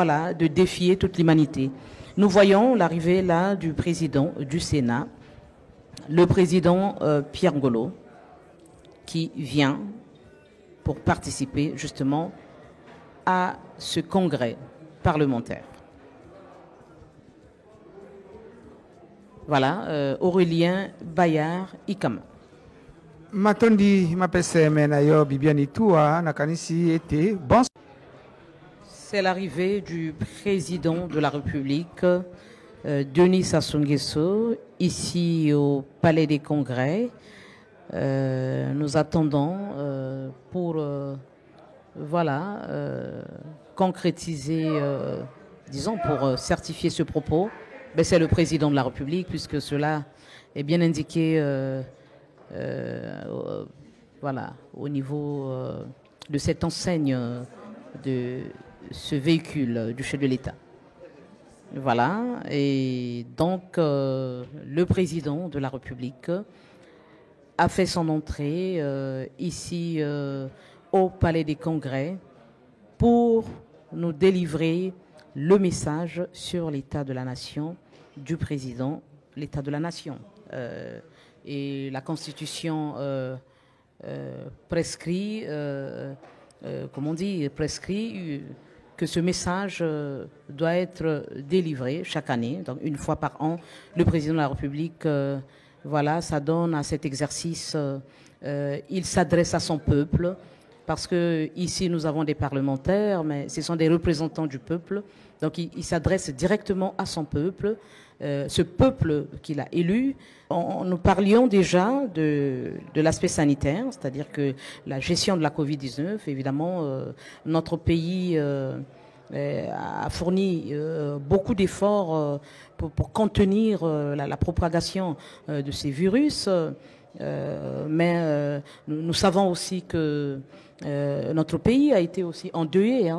voilà, de défier toute l'humanité. Nous voyons l'arrivée là du président du Sénat, le président Pierre Ngolo, qui vient pour participer justement à ce congrès parlementaire. Voilà, Aurélien Bayard Ikama. Matondi mapeseme na yo bibiani tua nakanisi ete bon. C'est l'arrivée du président de la République, Denis Sassou Nguesso, ici au Palais des Congrès. Nous attendons pour voilà, concrétiser, disons, pour certifier ce propos. Ben, c'est le président de la République, puisque cela est bien indiqué voilà, au niveau de cette enseigne de ce véhicule du chef de l'État. Voilà, et donc le président de la République a fait son entrée ici au Palais des Congrès pour nous délivrer le message sur l'état de la nation du président, l'état de la nation. Et la Constitution prescrit, comme on dit, prescrit que ce message doit être délivré chaque année, donc une fois par an. Le président de la République, voilà, ça donne à cet exercice, il s'adresse à son peuple, parce que ici nous avons des parlementaires, mais ce sont des représentants du peuple, donc il s'adresse directement à son peuple, ce peuple qu'il a élu. Nous parlions déjà de l'aspect sanitaire, c'est-à-dire que la gestion de la Covid-19, évidemment, notre pays a fourni beaucoup d'efforts pour contenir la propagation de ces virus, mais nous savons aussi que notre pays a été aussi endeuillé,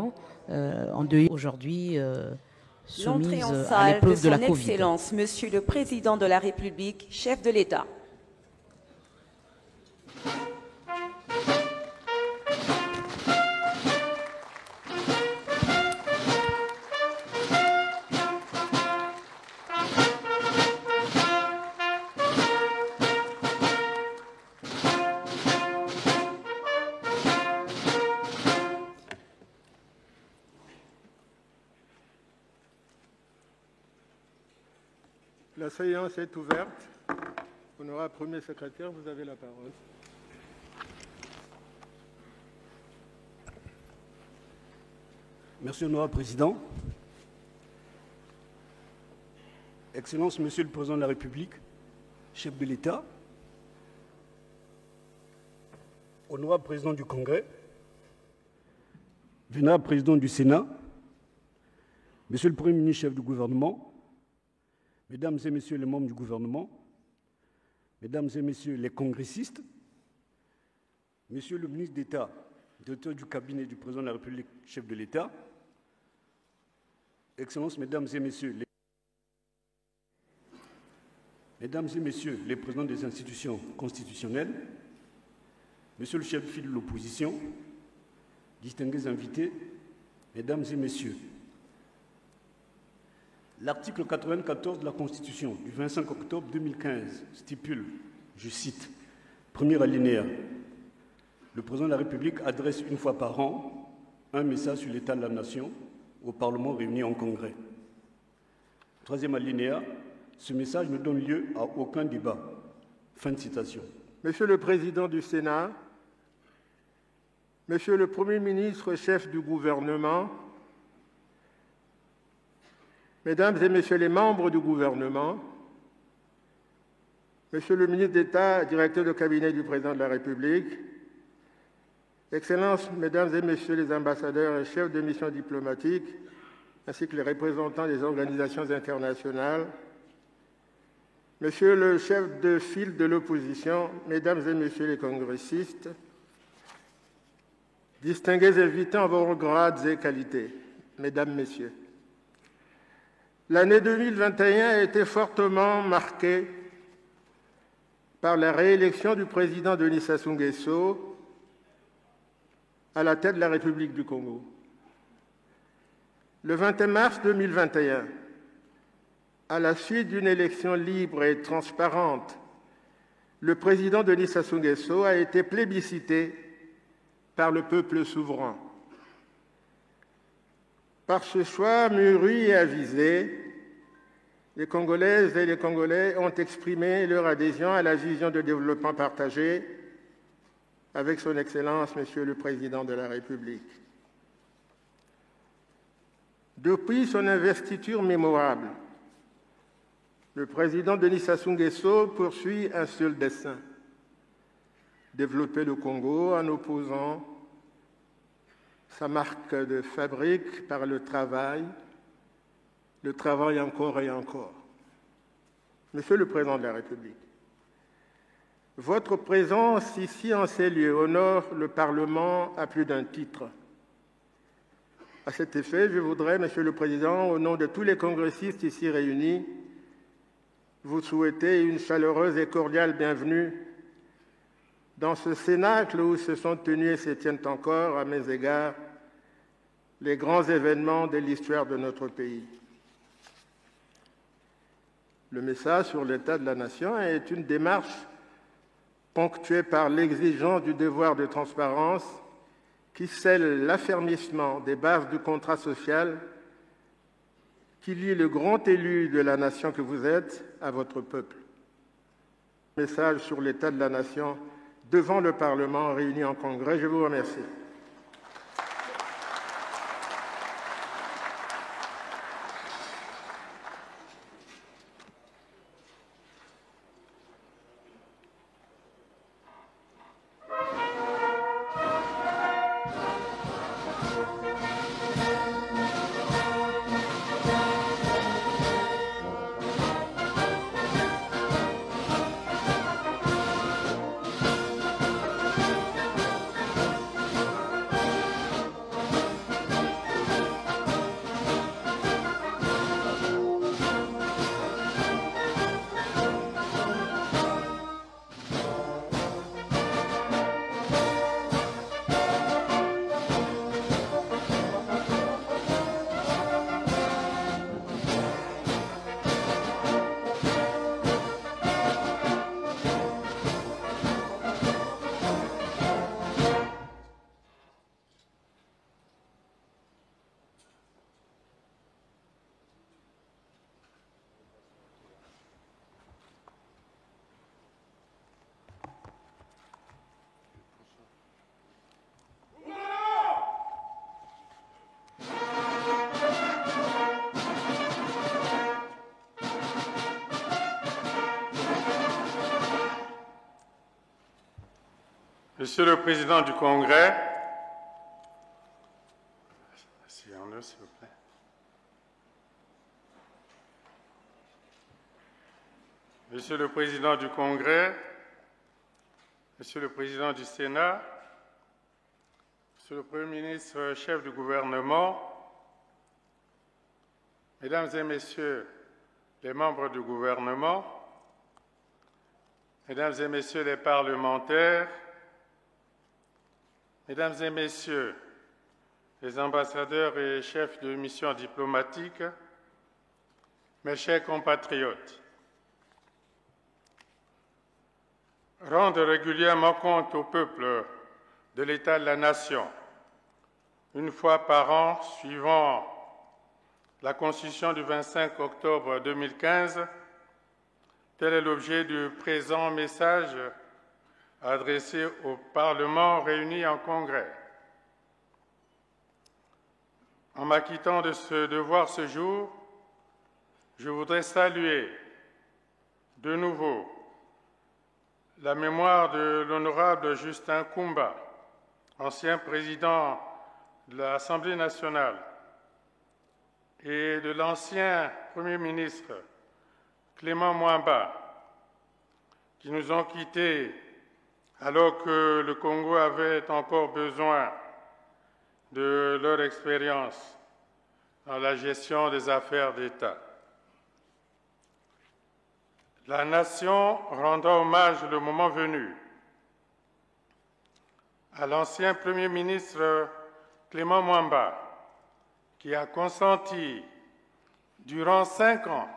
endeuillé aujourd'hui. L'entrée en salle de son Excellence, Monsieur le Président de la République, chef de l'État. La séance est ouverte. Honorable Premier secrétaire, vous avez la parole. Merci, Honorable Président. Excellence, Monsieur le Président de la République, chef de l'État, Honorable Président du Congrès, Vénérable Président du Sénat, Monsieur le Premier ministre, chef du gouvernement, Mesdames et Messieurs les membres du gouvernement, Mesdames et Messieurs les congressistes, Monsieur le ministre d'État, directeur du cabinet du Président de la République, chef de l'État, Excellences, Mesdames et Messieurs les présidents des institutions constitutionnelles, Monsieur le chef de file de l'opposition, distingués invités, Mesdames et Messieurs, l'article 94 de la Constitution du 25 octobre 2015 stipule, je cite, premier alinéa, le président de la République adresse une fois par an un message sur l'état de la nation au Parlement réuni en congrès. Troisième alinéa, ce message ne donne lieu à aucun débat. Fin de citation. Monsieur le Président du Sénat, Monsieur le Premier ministre, chef du gouvernement, Mesdames et Messieurs les membres du gouvernement, Monsieur le ministre d'État, directeur de cabinet du Président de la République, Excellences, Mesdames et Messieurs les ambassadeurs et chefs de mission diplomatique, ainsi que les représentants des organisations internationales, Monsieur le chef de file de l'opposition, Mesdames et Messieurs les congressistes, distingués invités en vos grades et qualités, Mesdames, Messieurs, l'année 2021 a été fortement marquée par la réélection du président Denis Sassou Nguesso à la tête de la République du Congo. Le 21 mars 2021, à la suite d'une élection libre et transparente, le président Denis Sassou Nguesso a été plébiscité par le peuple souverain. Par ce choix mûri et avisé, les Congolaises et les Congolais ont exprimé leur adhésion à la vision de développement partagée avec son Excellence, Monsieur le Président de la République. Depuis son investiture mémorable, le président Denis Sassou Nguesso poursuit un seul dessein: développer le Congo en opposant sa marque de fabrique par le travail encore et encore. Monsieur le Président de la République, votre présence ici en ces lieux honore le Parlement à plus d'un titre. À cet effet, je voudrais, Monsieur le Président, au nom de tous les congressistes ici réunis, vous souhaiter une chaleureuse et cordiale bienvenue dans ce cénacle où se sont tenus et se tiennent encore, à mes égards, les grands événements de l'histoire de notre pays. Le message sur l'état de la nation est une démarche ponctuée par l'exigence du devoir de transparence qui scelle l'affermissement des bases du contrat social qui lie le grand élu de la nation que vous êtes à votre peuple. Message sur l'état de la nation devant le Parlement réuni en Congrès. Je vous remercie. Monsieur le Président du Congrès, asseyons-nous s'il vous plaît. Monsieur le Président du Congrès, Monsieur le Président du Sénat, Monsieur le Premier ministre, chef du gouvernement, Mesdames et Messieurs les membres du gouvernement, Mesdames et Messieurs les parlementaires, Mesdames et Messieurs les ambassadeurs et chefs de mission diplomatique, mes chers compatriotes, rendre régulièrement compte au peuple de l'état de la nation, une fois par an, suivant la Constitution du 25 octobre 2015, tel est l'objet du présent message adressé au Parlement réuni en Congrès. En m'acquittant de ce devoir ce jour, je voudrais saluer de nouveau la mémoire de l'honorable Justin Koumba, ancien président de l'Assemblée nationale, et de l'ancien Premier ministre Clément Mwamba, qui nous ont quittés alors que le Congo avait encore besoin de leur expérience dans la gestion des affaires d'État. La nation rendra hommage le moment venu à l'ancien Premier ministre Clément Mwamba, qui a consenti durant 5 ans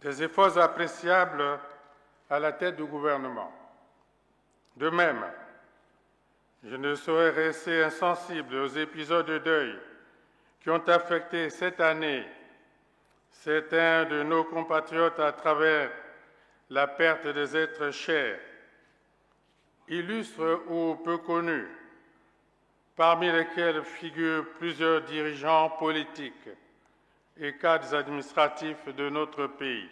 des efforts appréciables à la tête du gouvernement. De même, je ne saurais rester insensible aux épisodes de deuil qui ont affecté cette année certains de nos compatriotes à travers la perte des êtres chers, illustres ou peu connus, parmi lesquels figurent plusieurs dirigeants politiques et cadres administratifs de notre pays.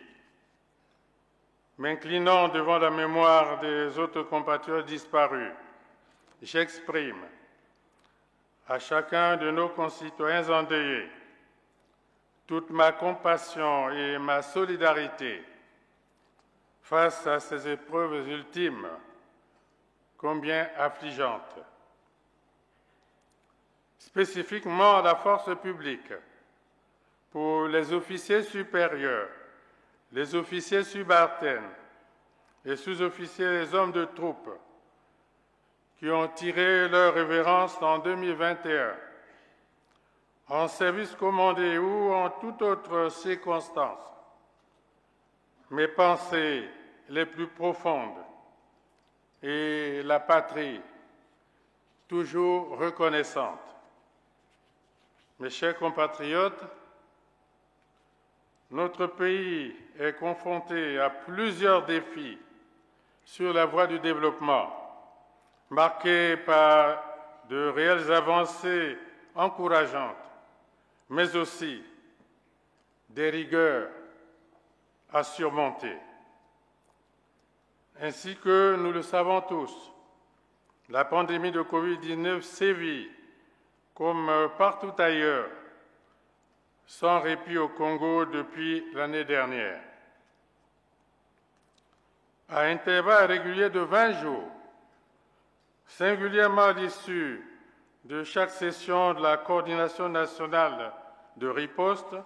M'inclinant devant la mémoire des autres compatriotes disparus, j'exprime à chacun de nos concitoyens endeuillés toute ma compassion et ma solidarité face à ces épreuves ultimes, combien affligeantes. Spécifiquement à la force publique, pour les officiers supérieurs, les officiers subalternes, les sous-officiers et les hommes de troupe qui ont tiré leur révérence en 2021, en service commandé ou en toute autre circonstance. Mes pensées les plus profondes et la patrie toujours reconnaissante. Mes chers compatriotes, notre pays est confronté à plusieurs défis sur la voie du développement, marqués par de réelles avancées encourageantes, mais aussi des rigueurs à surmonter. Ainsi que nous le savons tous, la pandémie de Covid-19 sévit, comme partout ailleurs, sans répit au Congo depuis l'année dernière. À intervalles réguliers de 20 jours, singulièrement à l'issue de chaque session de la coordination nationale de riposte,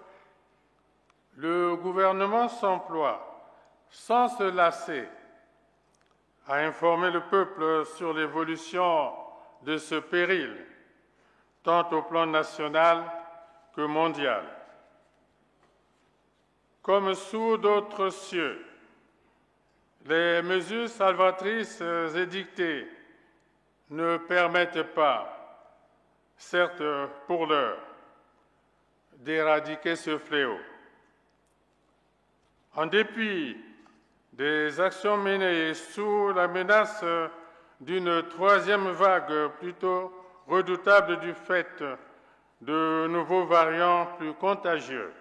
le gouvernement s'emploie, sans se lasser, à informer le peuple sur l'évolution de ce péril, tant au plan national que mondial. Comme sous d'autres cieux, les mesures salvatrices édictées ne permettent pas, certes pour l'heure, d'éradiquer ce fléau. En dépit des actions menées sous la menace d'une troisième vague plutôt redoutable du fait de nouveaux variants plus contagieux,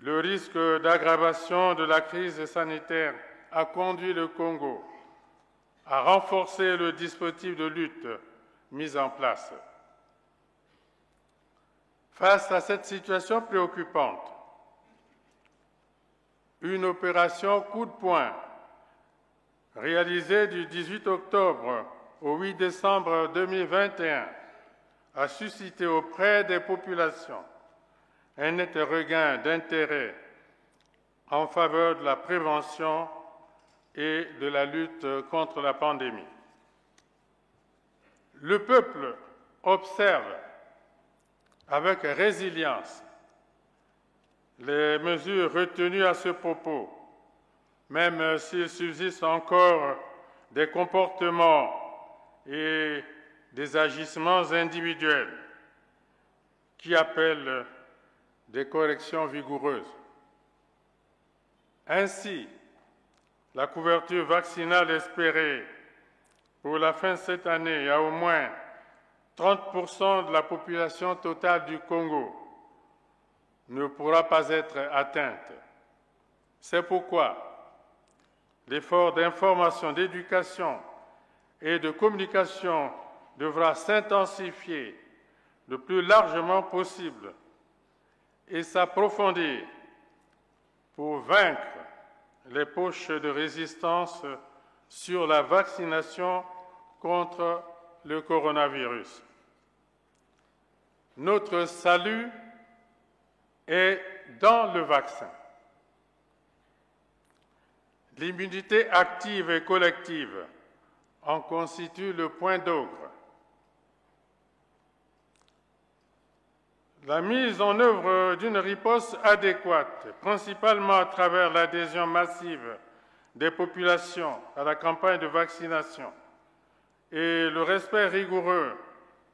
le risque d'aggravation de la crise sanitaire a conduit le Congo à renforcer le dispositif de lutte mis en place. Face à cette situation préoccupante, une opération coup de poing réalisée du 18 octobre au 8 décembre 2021 a suscité auprès des populations un net regain d'intérêt en faveur de la prévention et de la lutte contre la pandémie. Le peuple observe avec résilience les mesures retenues à ce propos, même s'il subsiste encore des comportements et des agissements individuels qui appellent des corrections vigoureuses. Ainsi, la couverture vaccinale espérée pour la fin de cette année à au moins 30% de la population totale du Congo ne pourra pas être atteinte. C'est pourquoi l'effort d'information, d'éducation et de communication devra s'intensifier le plus largement possible et s'approfondir pour vaincre les poches de résistance sur la vaccination contre le coronavirus. Notre salut est dans le vaccin. L'immunité active et collective en constitue le point d'orgue. La mise en œuvre d'une riposte adéquate, principalement à travers l'adhésion massive des populations à la campagne de vaccination et le respect rigoureux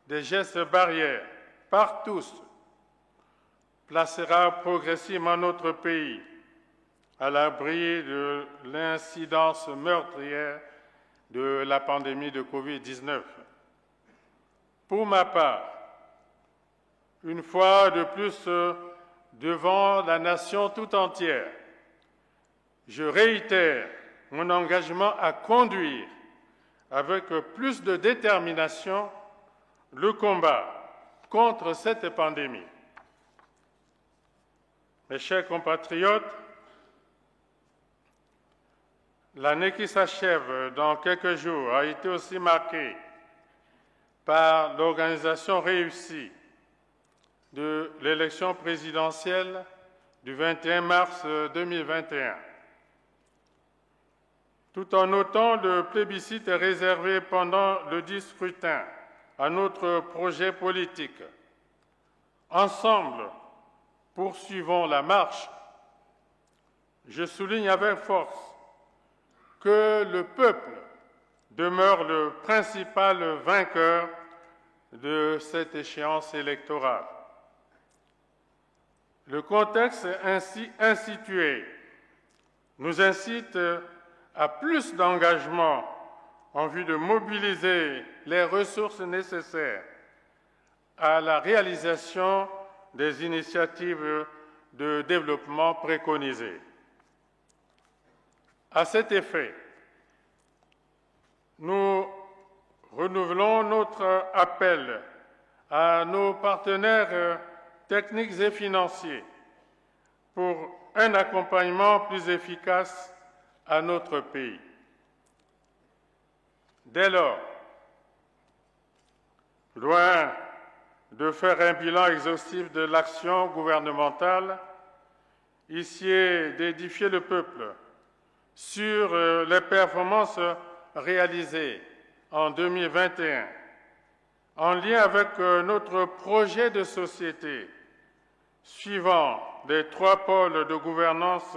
des gestes barrières par tous, placera progressivement notre pays à l'abri de l'incidence meurtrière de la pandémie de Covid-19. Pour ma part, une fois de plus devant la nation tout entière, je réitère mon engagement à conduire avec plus de détermination le combat contre cette pandémie. Mes chers compatriotes, l'année qui s'achève dans quelques jours a été aussi marquée par l'organisation réussie de l'élection présidentielle du 21 mars 2021. Tout en notant le plébiscite réservé pendant le dit scrutin à notre projet politique, ensemble, poursuivons la marche. Je souligne avec force que le peuple demeure le principal vainqueur de cette échéance électorale. Le contexte ainsi institué nous incite à plus d'engagement en vue de mobiliser les ressources nécessaires à la réalisation des initiatives de développement préconisées. À cet effet, nous renouvelons notre appel à nos partenaires techniques et financiers pour un accompagnement plus efficace à notre pays. Dès lors, loin de faire un bilan exhaustif de l'action gouvernementale, ici est d'édifier le peuple sur les performances réalisées en 2021 en lien avec notre projet de société suivant les 3 pôles de gouvernance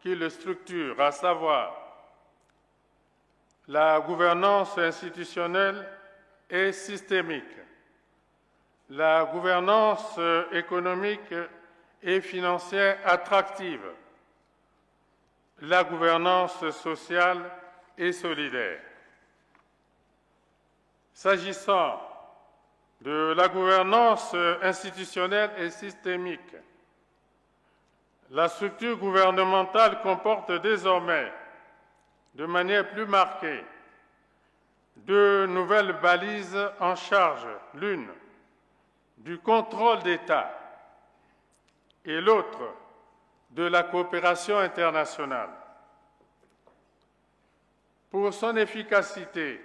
qui le structurent, à savoir la gouvernance institutionnelle et systémique, la gouvernance économique et financière attractive, la gouvernance sociale et solidaire. S'agissant de la gouvernance institutionnelle et systémique, la structure gouvernementale comporte désormais, de manière plus marquée, 2 nouvelles balises en charge, l'une du contrôle d'État et l'autre de la coopération internationale. Pour son efficacité,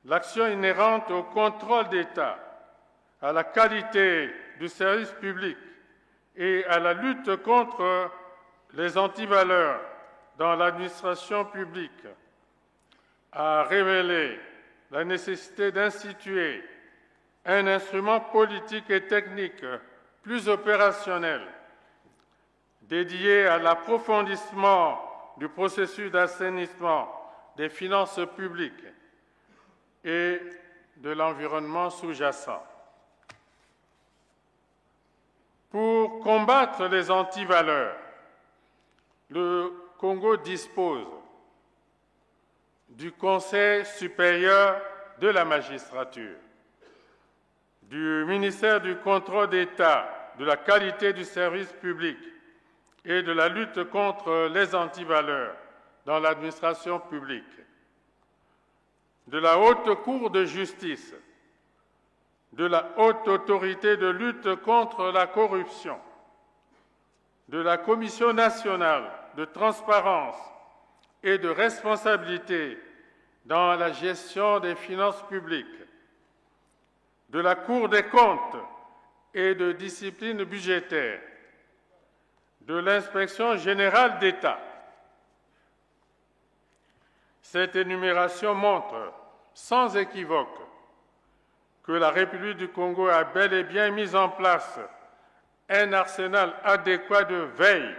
l'action inhérente au contrôle d'État, à la qualité du service public et à la lutte contre les antivaleurs dans l'administration publique a révélé la nécessité d'instituer un instrument politique et technique plus opérationnel dédié à l'approfondissement du processus d'assainissement des finances publiques et de l'environnement sous-jacent. Pour combattre les antivaleurs, le Congo dispose du Conseil supérieur de la magistrature, du ministère du contrôle d'État, de la qualité du service public et de la lutte contre les antivaleurs dans l'administration publique, de la Haute Cour de justice, de la Haute Autorité de lutte contre la corruption, de la Commission nationale de transparence et de responsabilité dans la gestion des finances publiques, de la Cour des comptes et de discipline budgétaire, de l'Inspection générale d'État. Cette énumération montre sans équivoque que la République du Congo a bel et bien mis en place un arsenal adéquat de veille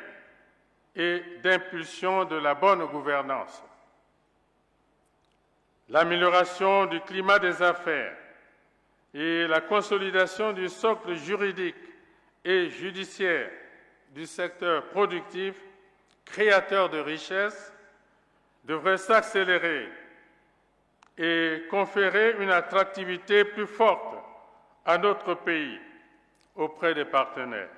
et d'impulsion de la bonne gouvernance. L'amélioration du climat des affaires et la consolidation du socle juridique et judiciaire du secteur productif, créateur de richesses, devraient s'accélérer et conférer une attractivité plus forte à notre pays auprès des partenaires.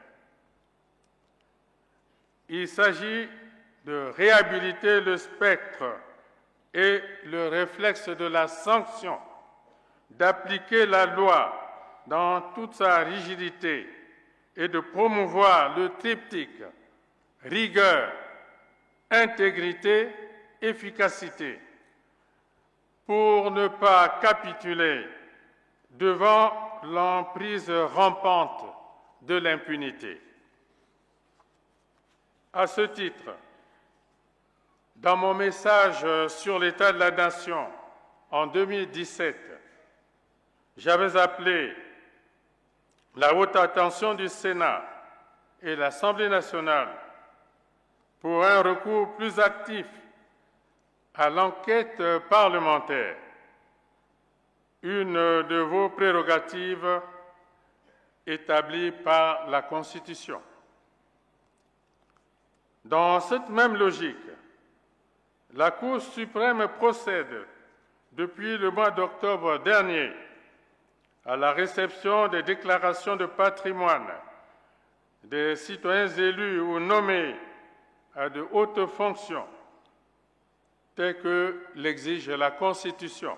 Il s'agit de réhabiliter le spectre et le réflexe de la sanction, d'appliquer la loi dans toute sa rigidité et de promouvoir le triptyque rigueur, intégrité, efficacité, pour ne pas capituler devant l'emprise rampante de l'impunité. À ce titre, dans mon message sur l'état de la nation en 2017, j'avais appelé la haute attention du Sénat et l'Assemblée nationale pour un recours plus actif à l'enquête parlementaire, une de vos prérogatives établies par la Constitution. Dans cette même logique, la Cour suprême procède depuis le mois d'octobre dernier à la réception des déclarations de patrimoine des citoyens élus ou nommés à de hautes fonctions, telles que l'exige la Constitution.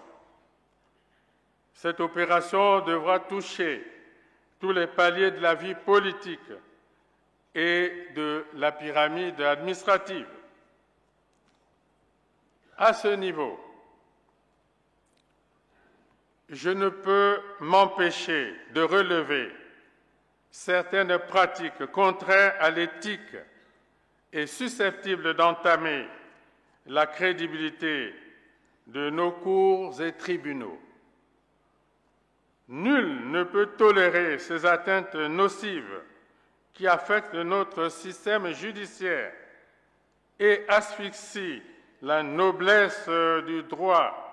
Cette opération devra toucher tous les paliers de la vie politique et de la pyramide administrative. À ce niveau, je ne peux m'empêcher de relever certaines pratiques contraires à l'éthique et susceptibles d'entamer la crédibilité de nos cours et tribunaux. Nul ne peut tolérer ces atteintes nocives qui affectent notre système judiciaire et asphyxient la noblesse du droit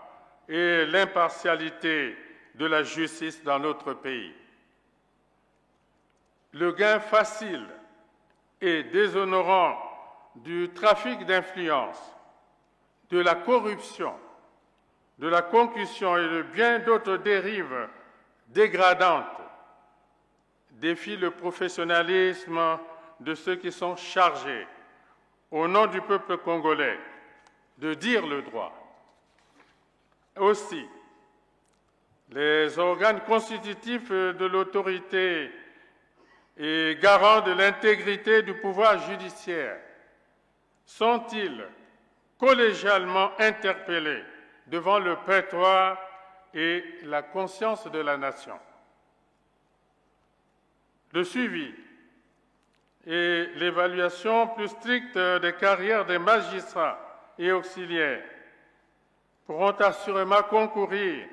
et l'impartialité de la justice dans notre pays. Le gain facile et déshonorant du trafic d'influence, de la corruption, de la concussion et de bien d'autres dérives dégradantes défie le professionnalisme de ceux qui sont chargés, au nom du peuple congolais, de dire le droit. Aussi, les organes constitutifs de l'autorité et garants de l'intégrité du pouvoir judiciaire sont-ils collégialement interpellés devant le prétoire et la conscience de la nation? Le suivi et l'évaluation plus stricte des carrières des magistrats et auxiliaires pourront assurément concourir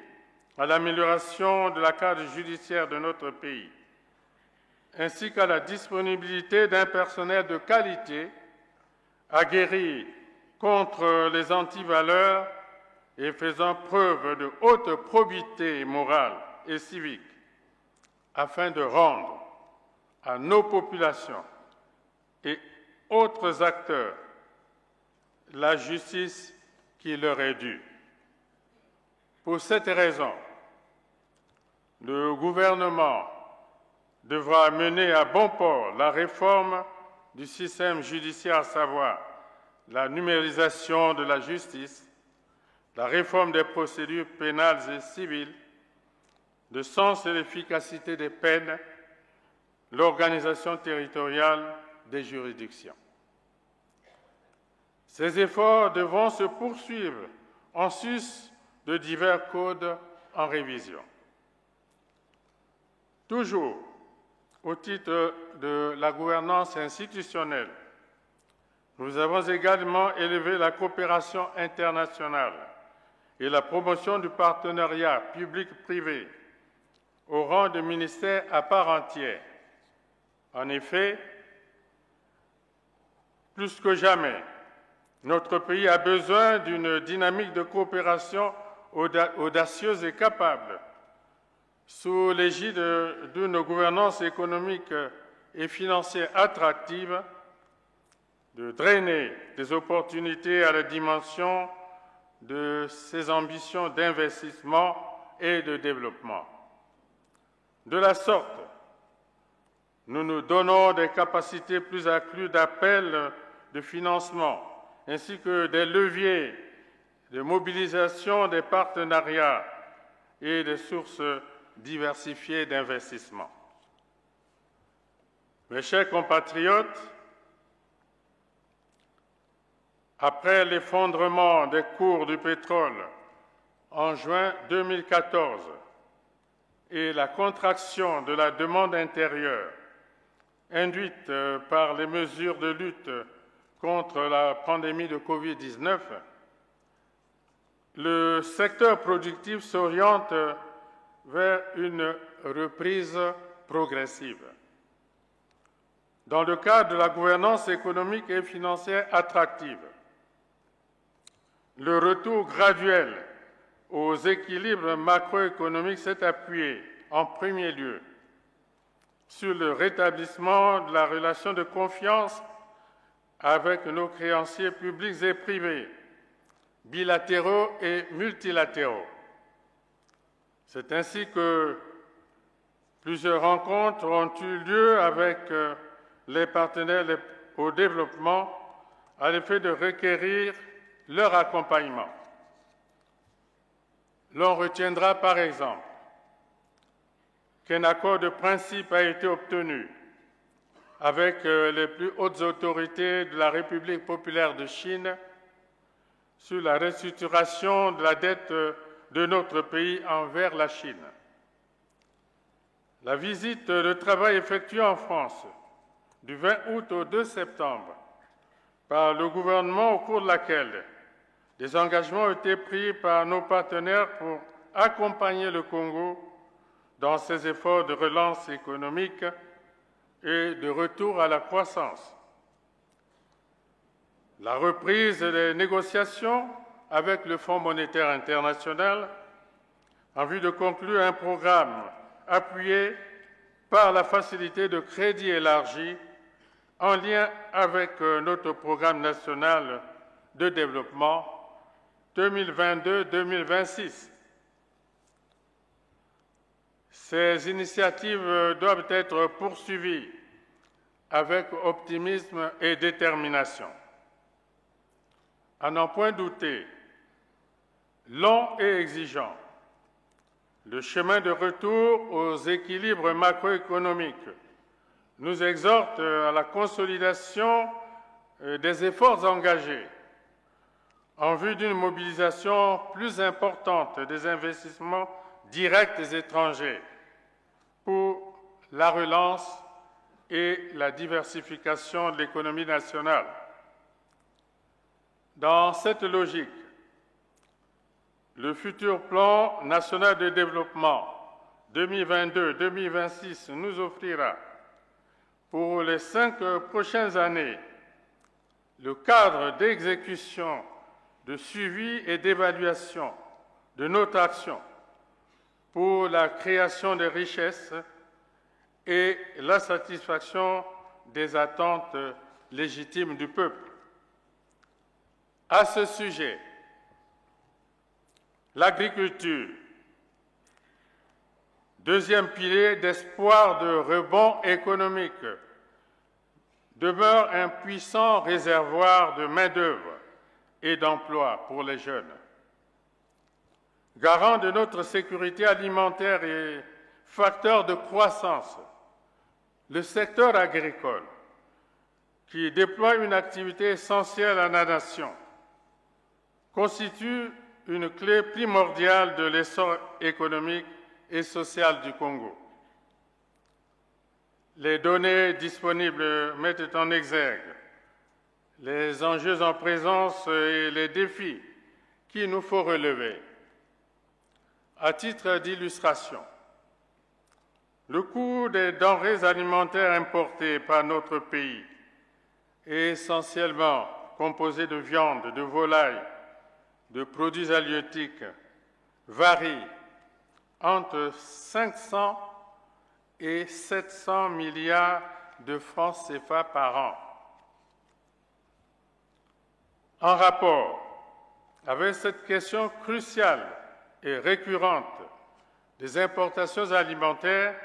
à l'amélioration de la cadre judiciaire de notre pays, ainsi qu'à la disponibilité d'un personnel de qualité aguerri contre les antivaleurs et faisant preuve de haute probité morale et civique, afin de rendre à nos populations et autres acteurs la justice qui leur est due. Pour cette raison, le gouvernement devra mener à bon port la réforme du système judiciaire, à savoir la numérisation de la justice, la réforme des procédures pénales et civiles, le sens et l'efficacité des peines, l'organisation territoriale des juridictions. Ces efforts devront se poursuivre en sus de divers codes en révision. Toujours au titre de la gouvernance institutionnelle, nous avons également élevé la coopération internationale et la promotion du partenariat public-privé au rang de ministère à part entière. En effet, plus que jamais, notre pays a besoin d'une dynamique de coopération audacieuse et capable, sous l'égide d'une gouvernance économique et financière attractive, de drainer des opportunités à la dimension de ses ambitions d'investissement et de développement. De la sorte, nous nous donnons des capacités plus accrues d'appel de financement, ainsi que des leviers de mobilisation des partenariats et des sources diversifiées d'investissement. Mes chers compatriotes, après l'effondrement des cours du pétrole en juin 2014 et la contraction de la demande intérieure induite par les mesures de lutte contre la pandémie de Covid-19, le secteur productif s'oriente vers une reprise progressive. Dans le cadre de la gouvernance économique et financière attractive, le retour graduel aux équilibres macroéconomiques s'est appuyé en premier lieu sur le rétablissement de la relation de confiance avec nos créanciers publics et privés, bilatéraux et multilatéraux. C'est ainsi que plusieurs rencontres ont eu lieu avec les partenaires au développement à l'effet de requérir leur accompagnement. L'on retiendra par exemple qu'un accord de principe a été obtenu avec les plus hautes autorités de la République populaire de Chine sur la restructuration de la dette de notre pays envers la Chine. La visite de travail effectuée en France du 20 août au 2 septembre par le gouvernement, au cours de laquelle des engagements ont été pris par nos partenaires pour accompagner le Congo dans ses efforts de relance économique et de retour à la croissance. La reprise des négociations avec le Fonds monétaire international en vue de conclure un programme appuyé par la facilité de crédit élargie en lien avec notre programme national de développement 2022-2026. Ces initiatives doivent être poursuivies avec optimisme et détermination. À n'en point douter, long et exigeant, le chemin de retour aux équilibres macroéconomiques nous exhorte à la consolidation des efforts engagés en vue d'une mobilisation plus importante des investissements directs étrangers pour la relance et la diversification de l'économie nationale. Dans cette logique, le futur plan national de développement 2022-2026 nous offrira pour les 5 prochaines années le cadre d'exécution, de suivi et d'évaluation de notre action pour la création de richesses et la satisfaction des attentes légitimes du peuple. À ce sujet, l'agriculture, deuxième pilier d'espoir de rebond économique, demeure un puissant réservoir de main-d'œuvre et d'emploi pour les jeunes. Garant de notre sécurité alimentaire et facteur de croissance, le secteur agricole, qui déploie une activité essentielle à la nation, constitue une clé primordiale de l'essor économique et social du Congo. Les données disponibles mettent en exergue les enjeux en présence et les défis qu'il nous faut relever. À titre d'illustration, le coût des denrées alimentaires importées par notre pays, essentiellement composé de viande, de volaille, de produits halieutiques, varie entre 500 et 700 milliards de francs CFA par an. En rapport avec cette question cruciale et récurrente des importations alimentaires,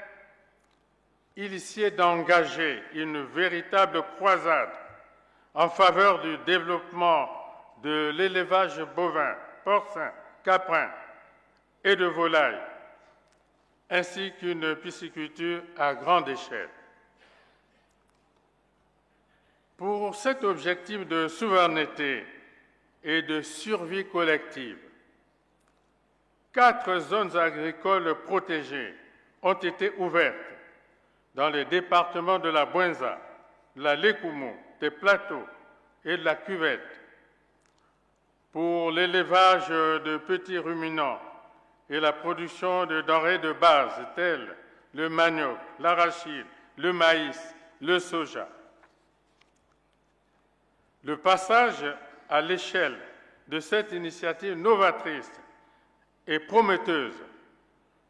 il ici est d'engager une véritable croisade en faveur du développement de l'élevage bovin, porcin, caprin et de volaille, ainsi qu'une pisciculture à grande échelle. Pour cet objectif de souveraineté et de survie collective, 4 zones agricoles protégées ont été ouvertes dans les départements de la Bouenza, de la Lécoumou, des Plateaux et de la Cuvette pour l'élevage de petits ruminants et la production de denrées de base telles le manioc, l'arachide, le maïs, le soja. Le passage à l'échelle de cette initiative novatrice et prometteuse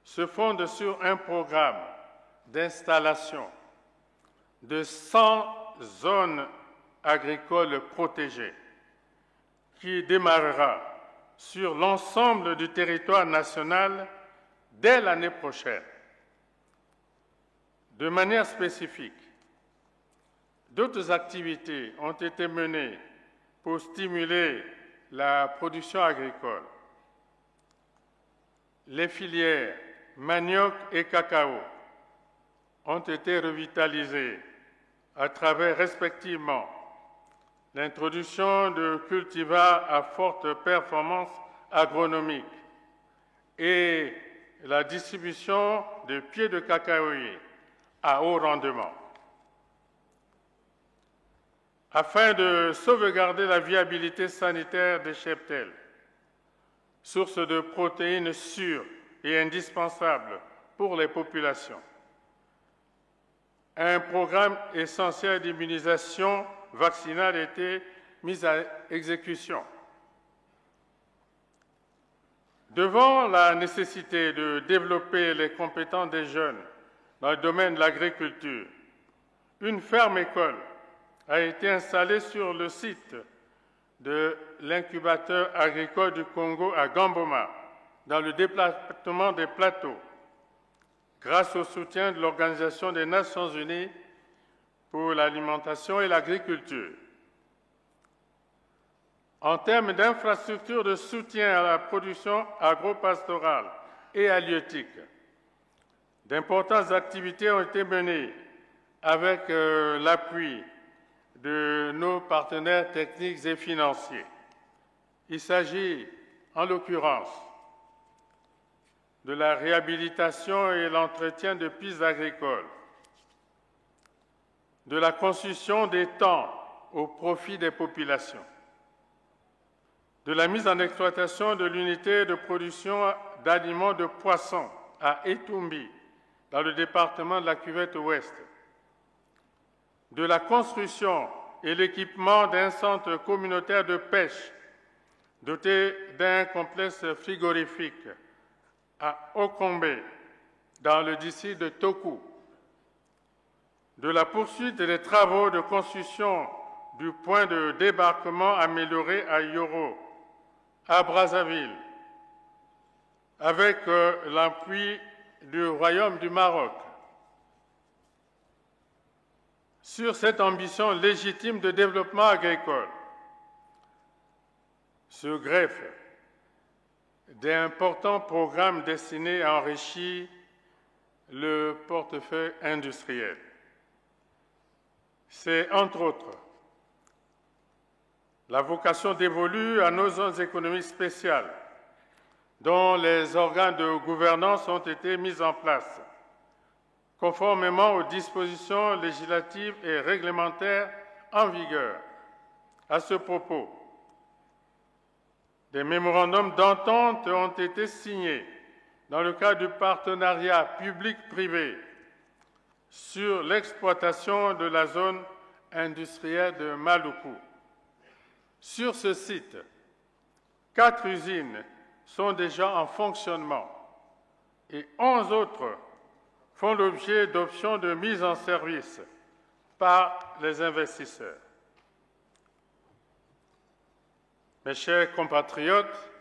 se fonde sur un programme d'installation de 100 zones agricoles protégées qui démarrera sur l'ensemble du territoire national dès l'année prochaine. De manière spécifique, d'autres activités ont été menées pour stimuler la production agricole. Les filières manioc et cacao ont été revitalisées à travers respectivement l'introduction de cultivars à forte performance agronomique et la distribution de pieds de cacaoyer à haut rendement. Afin de sauvegarder la viabilité sanitaire des cheptels, source de protéines sûres et indispensables pour les populations, un programme essentiel d'immunisation vaccinale a été mis à exécution. Devant la nécessité de développer les compétences des jeunes dans le domaine de l'agriculture, une ferme-école a été installée sur le site de l'incubateur agricole du Congo à Gamboma, dans le département des Plateaux, grâce au soutien de l'Organisation des Nations Unies pour l'alimentation et l'agriculture. En termes d'infrastructures de soutien à la production agro-pastorale et halieutique, d'importantes activités ont été menées avec l'appui de nos partenaires techniques et financiers. Il s'agit, en l'occurrence, de la réhabilitation et l'entretien de pistes agricoles, de la construction d'étangs au profit des populations, de la mise en exploitation de l'unité de production d'aliments de poissons à Etumbi, dans le département de la Cuvette-Ouest, de la construction et l'équipement d'un centre communautaire de pêche doté d'un complexe frigorifique à Okombe, dans le district de Toku, de la poursuite des travaux de construction du point de débarquement amélioré à Yoro, à Brazzaville, avec l'appui du Royaume du Maroc. Sur cette ambition légitime de développement agricole se greffent d'importants programmes destinés à enrichir le portefeuille industriel. C'est, entre autres, la vocation dévolue à nos zones économiques spéciales, dont les organes de gouvernance ont été mis en place, conformément aux dispositions législatives et réglementaires en vigueur. À ce propos, des mémorandums d'entente ont été signés dans le cadre du partenariat public-privé sur l'exploitation de la zone industrielle de Maluku. Sur ce site, 4 usines sont déjà en fonctionnement et 11 autres font l'objet d'options de mise en service par les investisseurs. Mes chers compatriotes,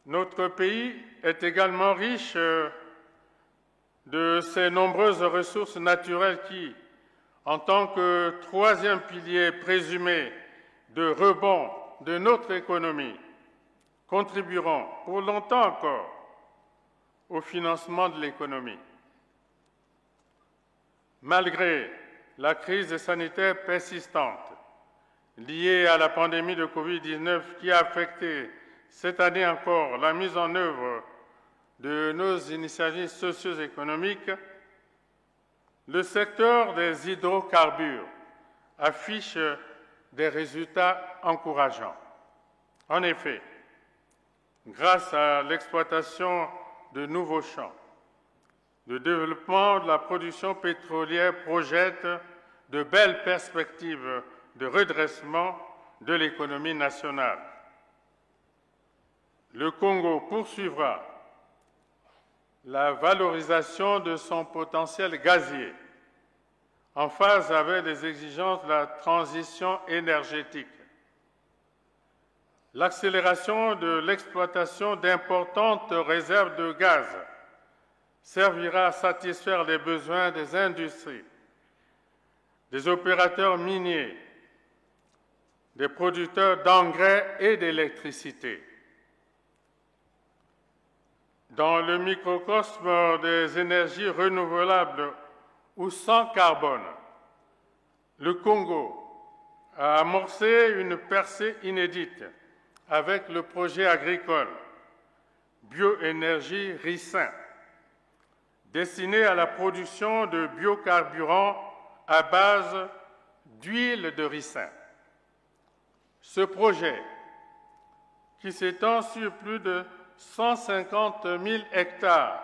notre pays est également riche de ses nombreuses ressources naturelles qui, en tant que troisième pilier présumé de rebond de notre économie, contribueront pour longtemps encore au financement de l'économie. Malgré la crise sanitaire persistante liée à la pandémie de Covid-19 qui a affecté cette année encore la mise en œuvre de nos initiatives socio-économiques, le secteur des hydrocarbures affiche des résultats encourageants. En effet, grâce à l'exploitation de nouveaux champs, le développement de la production pétrolière projette de belles perspectives de redressement de l'économie nationale. Le Congo poursuivra la valorisation de son potentiel gazier en phase avec les exigences de la transition énergétique. L'accélération de l'exploitation d'importantes réserves de gaz servira à satisfaire les besoins des industries, des opérateurs miniers, des producteurs d'engrais et d'électricité. Dans le microcosme des énergies renouvelables ou sans carbone, le Congo a amorcé une percée inédite avec le projet agricole Bioénergie Ricin, destiné à la production de biocarburants à base d'huile de ricin. Ce projet, qui s'étend sur plus de 150 000 hectares,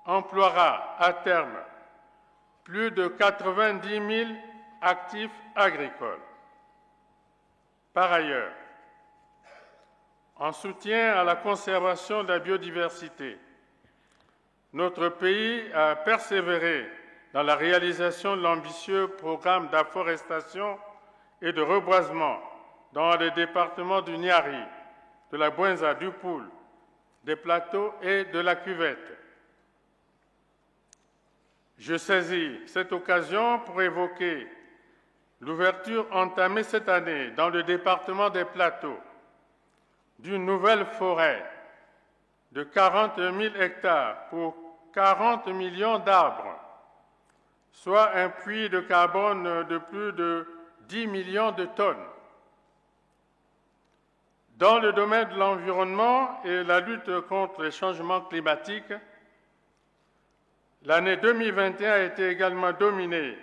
emploiera à terme plus de 90 000 actifs agricoles. Par ailleurs, en soutien à la conservation de la biodiversité, notre pays a persévéré dans la réalisation de l'ambitieux programme d'afforestation et de reboisement dans les départements du Niari, de la Bouenza, du Poul, des Plateaux et de la Cuvette. Je saisis cette occasion pour évoquer l'ouverture entamée cette année dans le département des Plateaux d'une nouvelle forêt de 40 000 hectares pour 40 millions d'arbres, soit un puits de carbone de plus de 10 millions de tonnes. Dans le domaine de l'environnement et la lutte contre les changements climatiques, l'année 2021 a été également dominée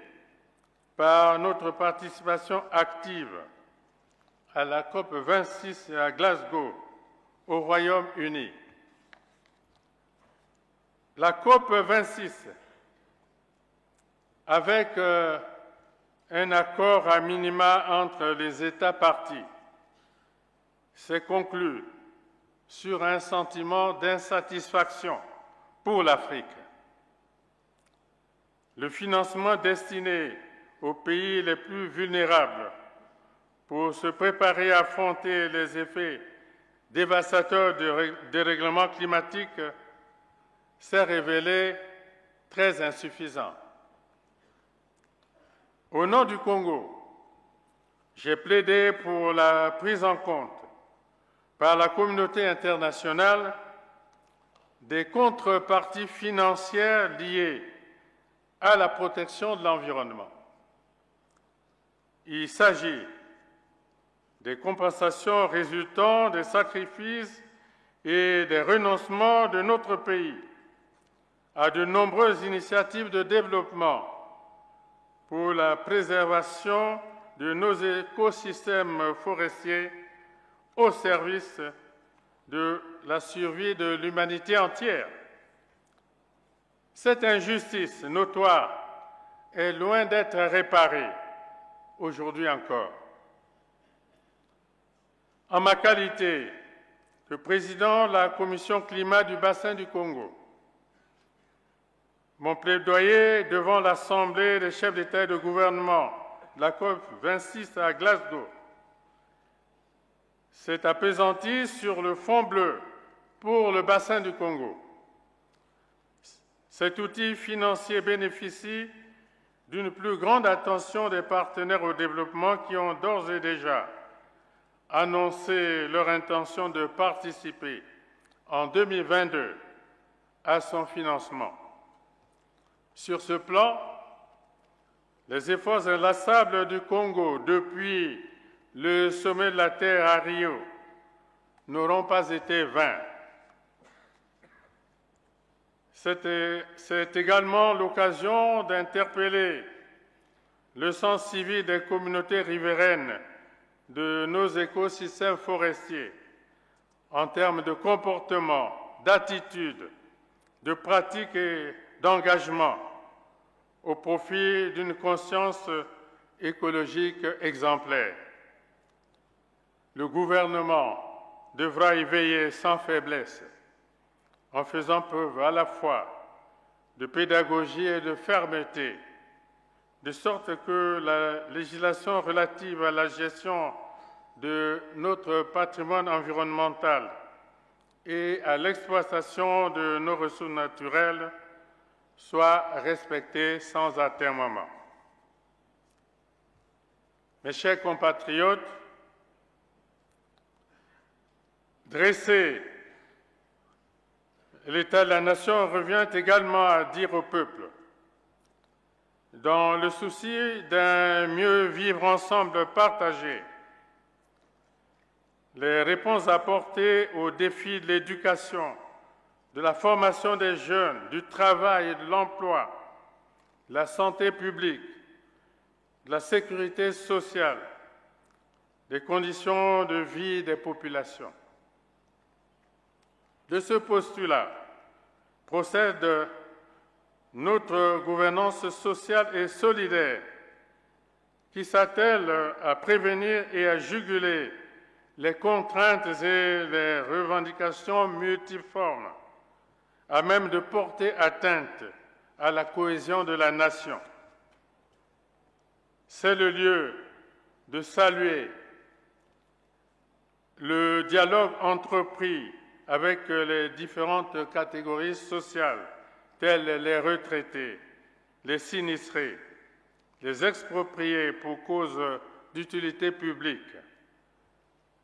par notre participation active à la COP26 à Glasgow, au Royaume-Uni. La COP26, avec un accord à minima entre les États parties, s'est conclue sur un sentiment d'insatisfaction pour l'Afrique. Le financement destiné aux pays les plus vulnérables pour se préparer à affronter les effets dévastateurs du dérèglement climatique s'est révélé très insuffisant. Au nom du Congo, j'ai plaidé pour la prise en compte par la communauté internationale des contreparties financières liées à la protection de l'environnement. Il s'agit des compensations résultant des sacrifices et des renoncements de notre pays à de nombreuses initiatives de développement pour la préservation de nos écosystèmes forestiers au service de la survie de l'humanité entière. Cette injustice notoire est loin d'être réparée aujourd'hui encore. En ma qualité de président de la Commission climat du bassin du Congo, mon plaidoyer devant l'Assemblée des chefs d'État et de gouvernement de la COP26 à Glasgow s'est appesanti sur le fonds bleu pour le bassin du Congo. Cet outil financier bénéficie d'une plus grande attention des partenaires au développement qui ont d'ores et déjà annoncé leur intention de participer en 2022 à son financement. Sur ce plan, les efforts inlassables du Congo depuis le sommet de la Terre à Rio n'auront pas été vains. C'est également l'occasion d'interpeller le sens civique des communautés riveraines de nos écosystèmes forestiers en termes de comportement, d'attitude, de pratique et d'engagement au profit d'une conscience écologique exemplaire. Le gouvernement devra y veiller sans faiblesse, en faisant preuve à la fois de pédagogie et de fermeté, de sorte que la législation relative à la gestion de notre patrimoine environnemental et à l'exploitation de nos ressources naturelles soit respectée sans atermoiement. Mes chers compatriotes, dresser l'état de la nation revient également à dire au peuple, dans le souci d'un mieux vivre ensemble partagé, les réponses apportées aux défis de l'éducation, de la formation des jeunes, du travail et de l'emploi, de la santé publique, de la sécurité sociale, des conditions de vie des populations. De ce postulat procède notre gouvernance sociale et solidaire qui s'attelle à prévenir et à juguler les contraintes et les revendications multiformes à même de porter atteinte à la cohésion de la nation. C'est le lieu de saluer le dialogue entrepris avec les différentes catégories sociales, telles les retraités, les sinistrés, les expropriés pour cause d'utilité publique,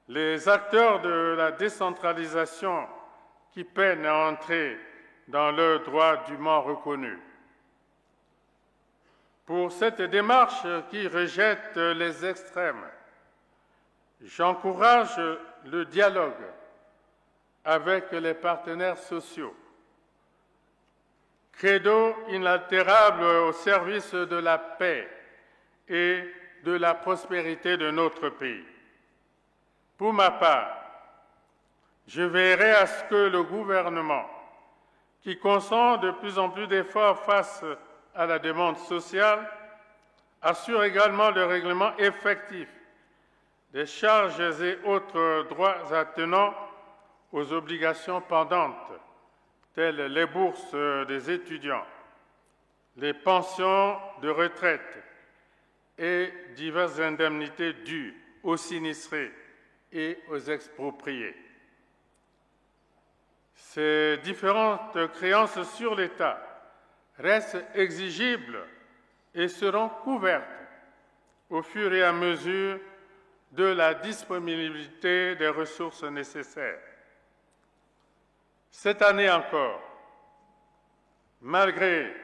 les acteurs de la décentralisation qui peinent à entrer dans leurs droits dûment reconnus. Pour cette démarche qui rejette les extrêmes, j'encourage le dialogue avec les partenaires sociaux, credo inaltérable au service de la paix et de la prospérité de notre pays. Pour ma part, je veillerai à ce que le gouvernement, qui consent de plus en plus d'efforts face à la demande sociale, assure également le règlement effectif des charges et autres droits attenants aux obligations pendantes, telles les bourses des étudiants, les pensions de retraite et diverses indemnités dues aux sinistrés et aux expropriés. Ces différentes créances sur l'État restent exigibles et seront couvertes au fur et à mesure de la disponibilité des ressources nécessaires. Cette année encore, malgré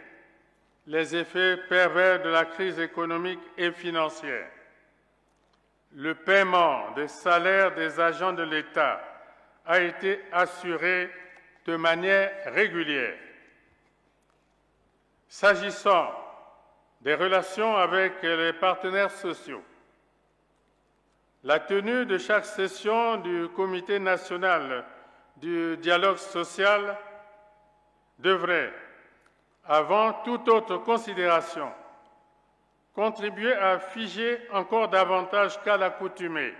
les effets pervers de la crise économique et financière, le paiement des salaires des agents de l'État a été assuré de manière régulière. S'agissant des relations avec les partenaires sociaux, la tenue de chaque session du Comité national du dialogue social devrait, avant toute autre considération, contribuer à figer encore davantage qu'à l'accoutumée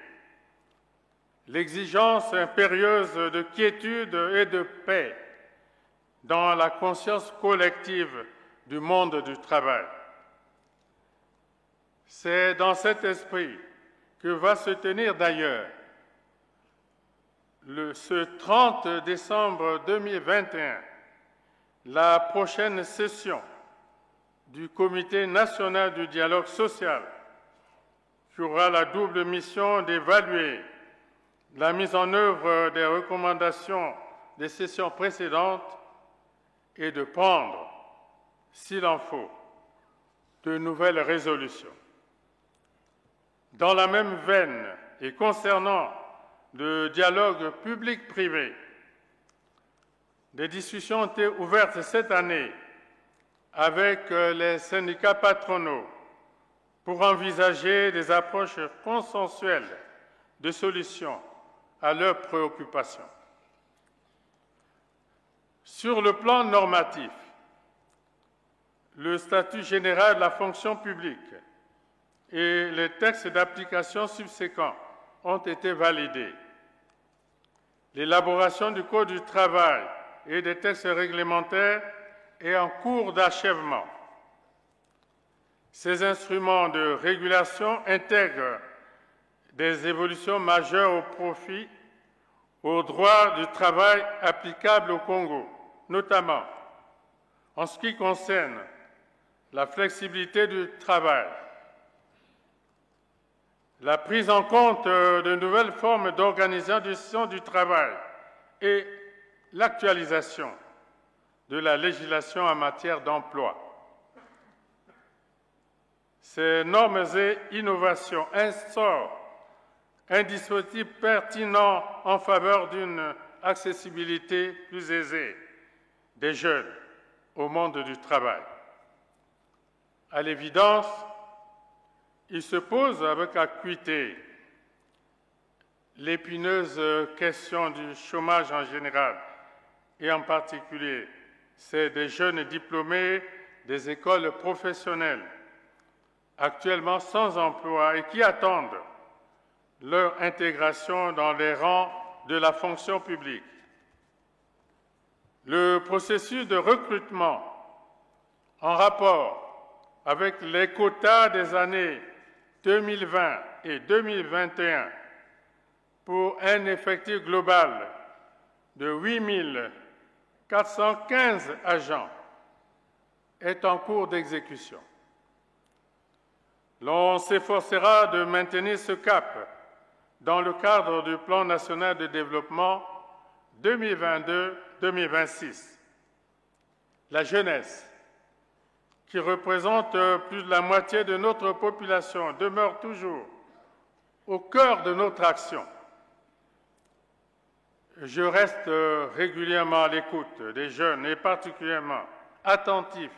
l'exigence impérieuse de quiétude et de paix dans la conscience collective du monde du travail. C'est dans cet esprit que va se tenir d'ailleurs ce 30 décembre 2021 la prochaine session du Comité national du dialogue social, qui aura la double mission d'évaluer la mise en œuvre des recommandations des sessions précédentes et de prendre, s'il en faut, de nouvelles résolutions. Dans la même veine et concernant le dialogue public-privé, des discussions ont été ouvertes cette année avec les syndicats patronaux pour envisager des approches consensuelles de solutions à leurs préoccupations. Sur le plan normatif, le statut général de la fonction publique et les textes d'application subséquents ont été validés. L'élaboration du Code du travail et des textes réglementaires est en cours d'achèvement. Ces instruments de régulation intègrent des évolutions majeures au profit au droit du travail applicable au Congo, notamment en ce qui concerne la flexibilité du travail, la prise en compte de nouvelles formes d'organisation du travail et l'actualisation de la législation en matière d'emploi. Ces normes et innovations instaurent un dispositif pertinent en faveur d'une accessibilité plus aisée des jeunes au monde du travail. À l'évidence, il se pose avec acuité l'épineuse question du chômage en général et en particulier c'est des jeunes diplômés des écoles professionnelles actuellement sans emploi et qui attendent leur intégration dans les rangs de la fonction publique. Le processus de recrutement en rapport avec les quotas des années 2020 et 2021 pour un effectif global de 8 415 agents est en cours d'exécution. L'on s'efforcera de maintenir ce cap dans le cadre du Plan national de développement 2022-2026. La jeunesse, qui représente plus de la moitié de notre population, demeure toujours au cœur de notre action. Je reste régulièrement à l'écoute des jeunes et particulièrement attentif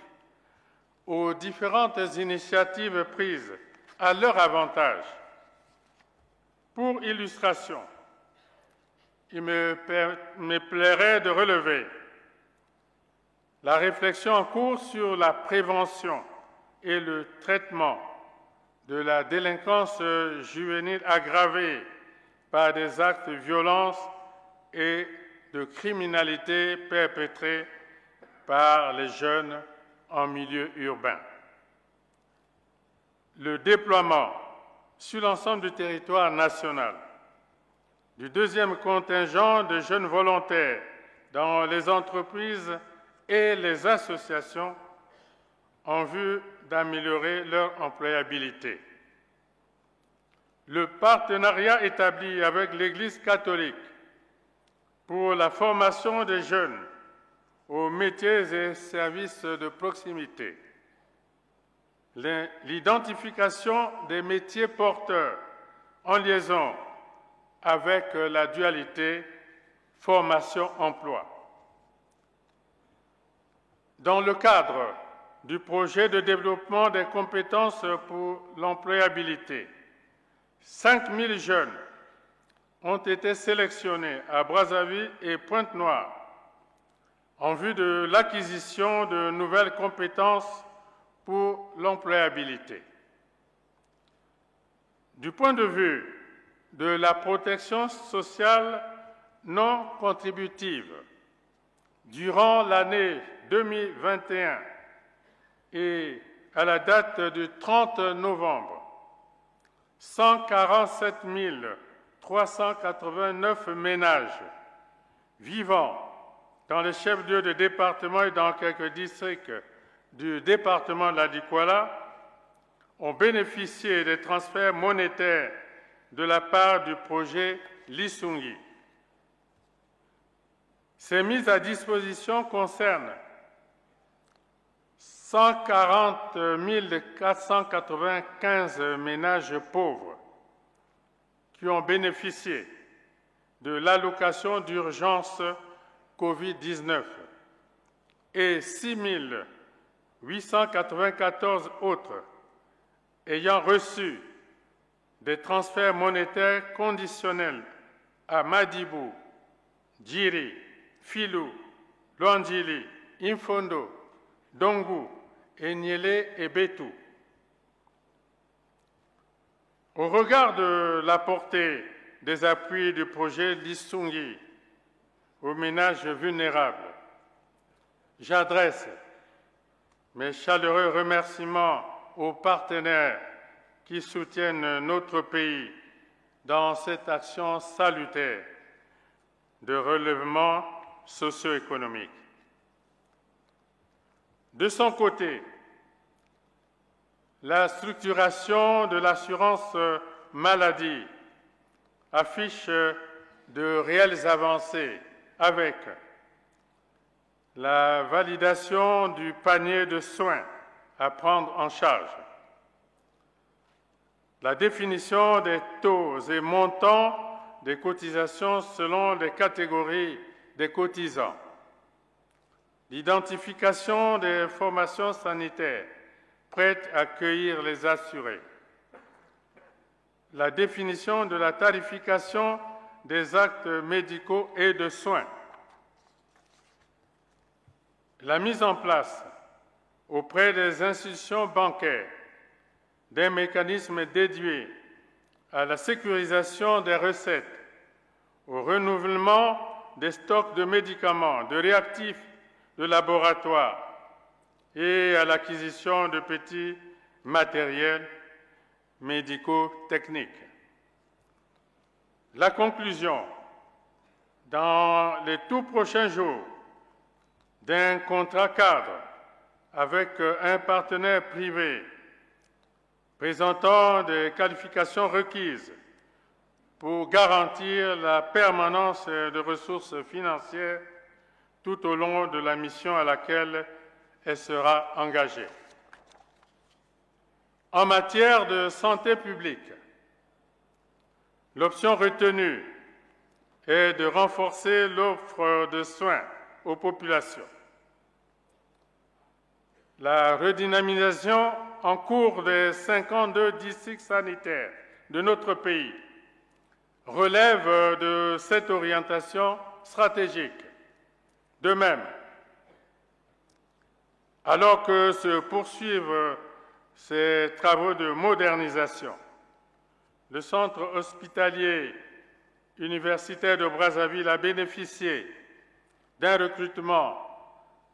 aux différentes initiatives prises à leur avantage. Pour illustration, il me plairait de relever la réflexion en cours sur la prévention et le traitement de la délinquance juvénile aggravée par des actes de violence et de criminalité perpétrés par les jeunes en milieu urbain. Le déploiement sur l'ensemble du territoire national du deuxième contingent de jeunes volontaires dans les entreprises et les associations en vue d'améliorer leur employabilité. Le partenariat établi avec l'Église catholique pour la formation des jeunes aux métiers et services de proximité, l'identification des métiers porteurs en liaison avec la dualité formation-emploi. Dans le cadre du projet de développement des compétences pour l'employabilité, 5 000 jeunes ont été sélectionnés à Brazzaville et Pointe-Noire en vue de l'acquisition de nouvelles compétences pour l'employabilité. Du point de vue de la protection sociale non contributive, durant l'année 2021 et à la date du 30 novembre, 147 389 ménages vivant dans les chefs-lieux de département et dans quelques districts du département de la Dikoala ont bénéficié des transferts monétaires de la part du projet Lisungi. Ces mises à disposition concernent 140 495 ménages pauvres qui ont bénéficié de l'allocation d'urgence Covid-19 et 6 894 autres ayant reçu des transferts monétaires conditionnels à Madibou, Djiri, Filou, Luandjili, Infondo, Dongu, Enyele et Betou. Au regard de la portée des appuis du projet Lisungi aux ménages vulnérables, j'adresse mes chaleureux remerciements aux partenaires qui soutiennent notre pays dans cette action salutaire de relèvement socio-économique. De son côté, la structuration de l'assurance maladie affiche de réelles avancées avec la validation du panier de soins à prendre en charge, la définition des taux et montants des cotisations selon les catégories des cotisants, l'identification des formations sanitaires prêtes à accueillir les assurés, la définition de la tarification des actes médicaux et de soins, la mise en place auprès des institutions bancaires d'un mécanisme dédié à la sécurisation des recettes, au renouvellement des stocks de médicaments, de réactifs de laboratoire et à l'acquisition de petits matériels médico-techniques. La conclusion, dans les tout prochains jours, d'un contrat cadre avec un partenaire privé présentant des qualifications requises pour garantir la permanence de ressources financières tout au long de la mission à laquelle elle sera engagée. En matière de santé publique, l'option retenue est de renforcer l'offre de soins aux populations. La redynamisation en cours des 52 districts sanitaires de notre pays relève de cette orientation stratégique. De même, alors que se poursuivent ces travaux de modernisation, le centre hospitalier universitaire de Brazzaville a bénéficié d'un recrutement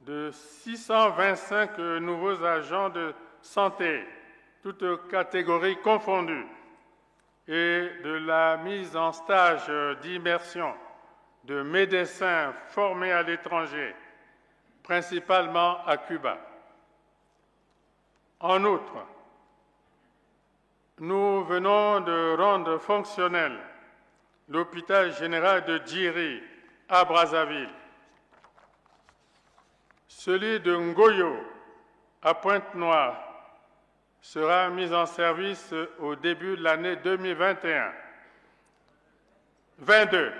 de 625 nouveaux agents de santé, toutes catégories confondues, et de la mise en stage d'immersion de médecins formés à l'étranger, principalement à Cuba. En outre, nous venons de rendre fonctionnel l'hôpital général de Djiri à Brazzaville, celui de Ngoyo à Pointe-Noire sera mis en service au début de l'année 2022.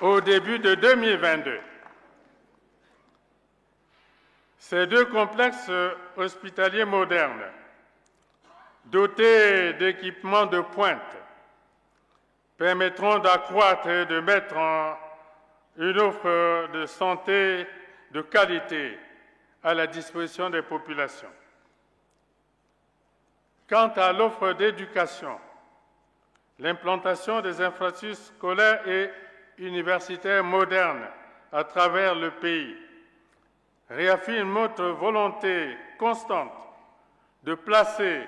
Au début de 2022. Ces deux complexes hospitaliers modernes, dotés d'équipements de pointe, permettront d'accroître et de mettre en une offre de santé de qualité à la disposition des populations. Quant à l'offre d'éducation, l'implantation des infrastructures scolaires et universitaires modernes à travers le pays réaffirme notre volonté constante de placer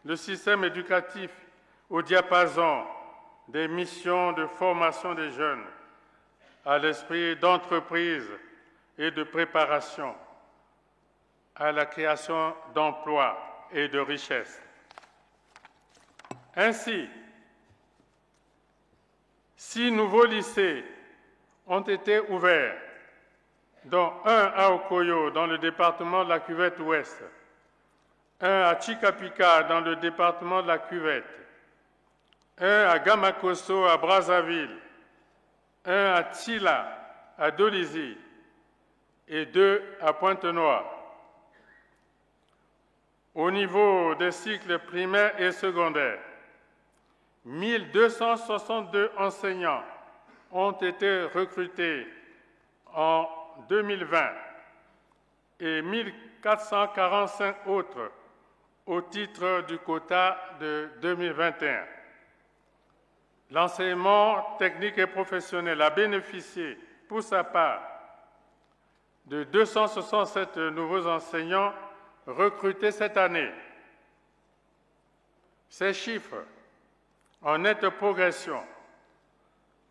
le système éducatif au diapason des missions de formation des jeunes, à l'esprit d'entreprise et de préparation à la création d'emplois et de richesses. Ainsi, 6 nouveaux lycées ont été ouverts, dont un à Okoyo dans le département de la Cuvette Ouest, un à Chikapika dans le département de la Cuvette, un à Gamakoso à Brazzaville, un à Tila à Dolisie et 2 à Pointe-Noire. Au niveau des cycles primaires et secondaires, 1262 enseignants ont été recrutés en 2020 et 1445 autres au titre du quota de 2021. L'enseignement technique et professionnel a bénéficié, pour sa part, de 267 nouveaux enseignants recrutés cette année. Ces chiffres, en nette progression,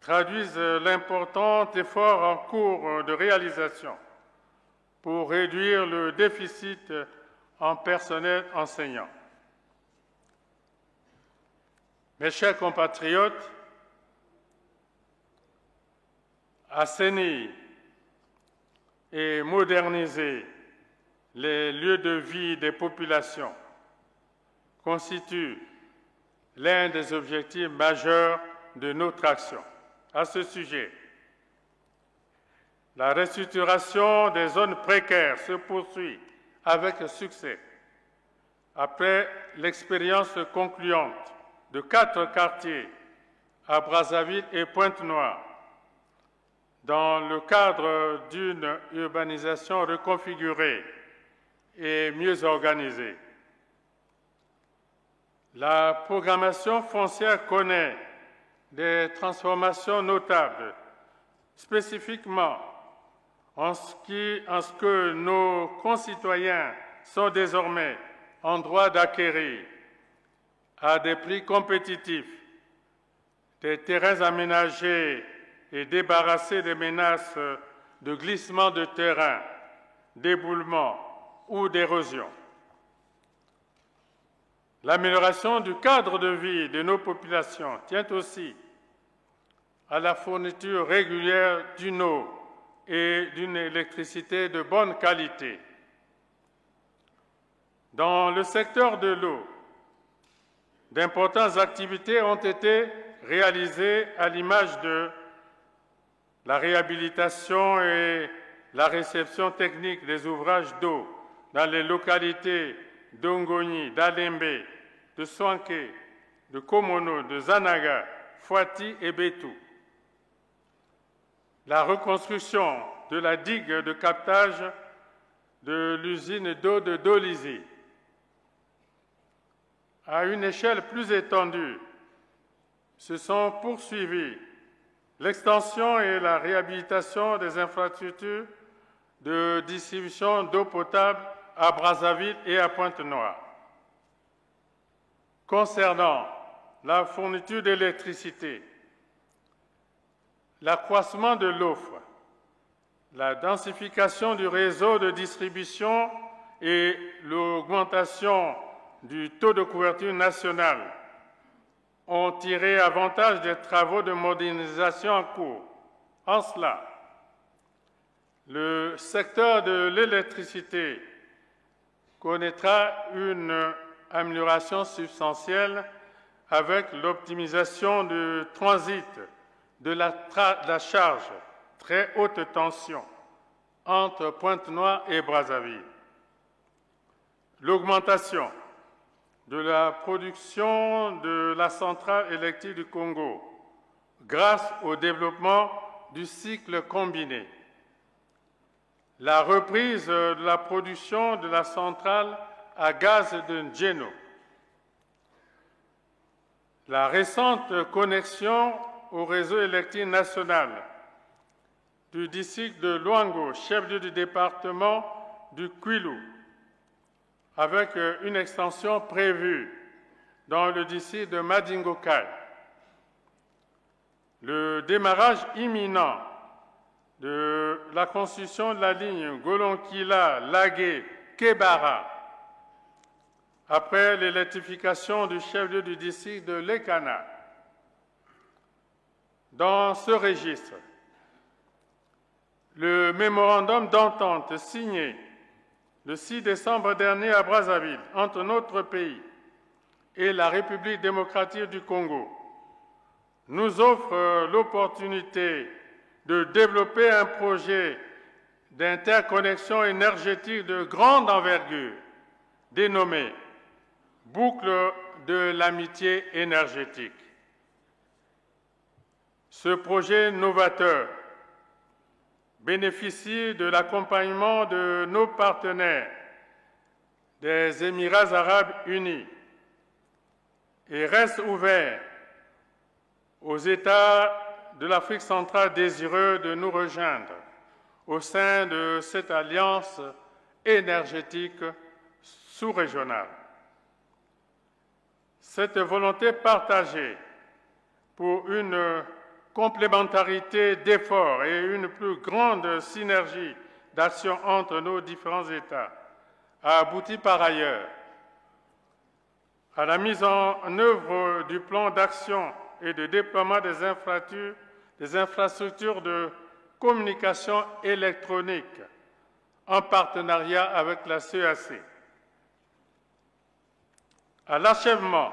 traduisent l'important effort en cours de réalisation pour réduire le déficit en personnel enseignant. Mes chers compatriotes, assainir et moderniser les lieux de vie des populations constitue l'un des objectifs majeurs de notre action. À ce sujet, la restructuration des zones précaires se poursuit avec succès. Après l'expérience concluante de 4 quartiers à Brazzaville et Pointe-Noire, dans le cadre d'une urbanisation reconfigurée et mieux organisée. La programmation foncière connaît des transformations notables, spécifiquement en ce que nos concitoyens sont désormais en droit d'acquérir à des prix compétitifs des terrains aménagés et débarrassés des menaces de glissement de terrain, d'éboulement ou d'érosion. L'amélioration du cadre de vie de nos populations tient aussi à la fourniture régulière d'une eau et d'une électricité de bonne qualité. Dans le secteur de l'eau, d'importantes activités ont été réalisées à l'image de la réhabilitation et la réception technique des ouvrages d'eau dans les localités d'Ongoni, d'Alembe, de Swanké, de Komono, de Zanaga, Fouati et Betou. La reconstruction de la digue de captage de l'usine d'eau de Dolisie. À une échelle plus étendue, se sont poursuivies l'extension et la réhabilitation des infrastructures de distribution d'eau potable à Brazzaville et à Pointe-Noire. Concernant la fourniture d'électricité, l'accroissement de l'offre, la densification du réseau de distribution et l'augmentation du taux de couverture nationale ont tiré avantage des travaux de modernisation en cours. En cela, le secteur de l'électricité connaîtra une amélioration substantielle avec l'optimisation du transit de la charge très haute tension entre Pointe-Noire et Brazzaville. L'augmentation de la production de la centrale électrique du Congo grâce au développement du cycle combiné. La reprise de la production de la centrale à gaz de Njeno. La récente connexion au réseau électrique national du district de Luango, chef-lieu du département du Kwilu, avec une extension prévue dans le district de Madingokai. Le démarrage imminent de la construction de la ligne Golonkila-Lagué-Kebara après l'électrification du chef-lieu du district de Lekana. Dans ce registre, le mémorandum d'entente signé le 6 décembre dernier à Brazzaville entre notre pays et la République démocratique du Congo nous offre l'opportunité de développer un projet d'interconnexion énergétique de grande envergure dénommé Boucle de l'amitié énergétique. Ce projet novateur bénéficie de l'accompagnement de nos partenaires des Émirats arabes unis et reste ouvert aux États de l'Afrique centrale désireux de nous rejoindre au sein de cette alliance énergétique sous-régionale. Cette volonté partagée pour une complémentarité d'efforts et une plus grande synergie d'action entre nos différents États a abouti par ailleurs à la mise en œuvre du plan d'action et de déploiement des infrastructures de communication électronique en partenariat avec la CEAC, à l'achèvement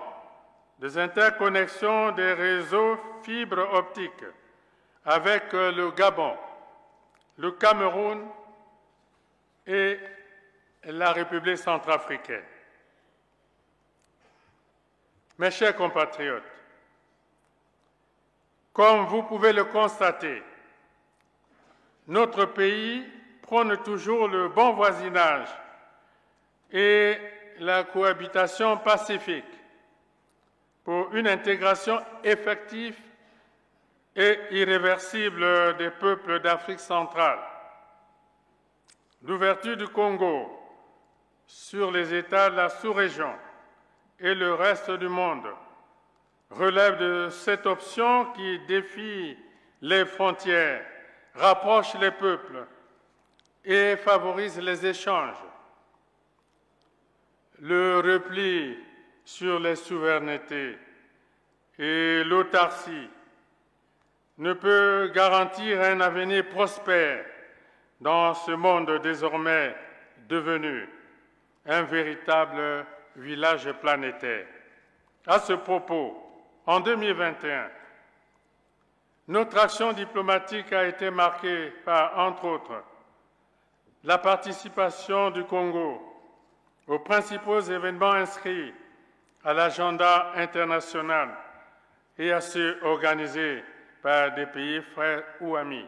des interconnexions des réseaux fibres optiques avec le Gabon, le Cameroun et la République centrafricaine. Mes chers compatriotes, comme vous pouvez le constater, notre pays prône toujours le bon voisinage et la cohabitation pacifique pour une intégration effective et irréversible des peuples d'Afrique centrale. L'ouverture du Congo sur les États de la sous-région et le reste du monde relève de cette option qui défie les frontières, rapproche les peuples et favorise les échanges. Le repli sur les souverainetés et l'autarcie ne peut garantir un avenir prospère dans ce monde désormais devenu un véritable village planétaire. À ce propos, en 2021, notre action diplomatique a été marquée par, entre autres, la participation du Congo aux principaux événements inscrits à l'agenda international et à ceux organisés par des pays frères ou amis.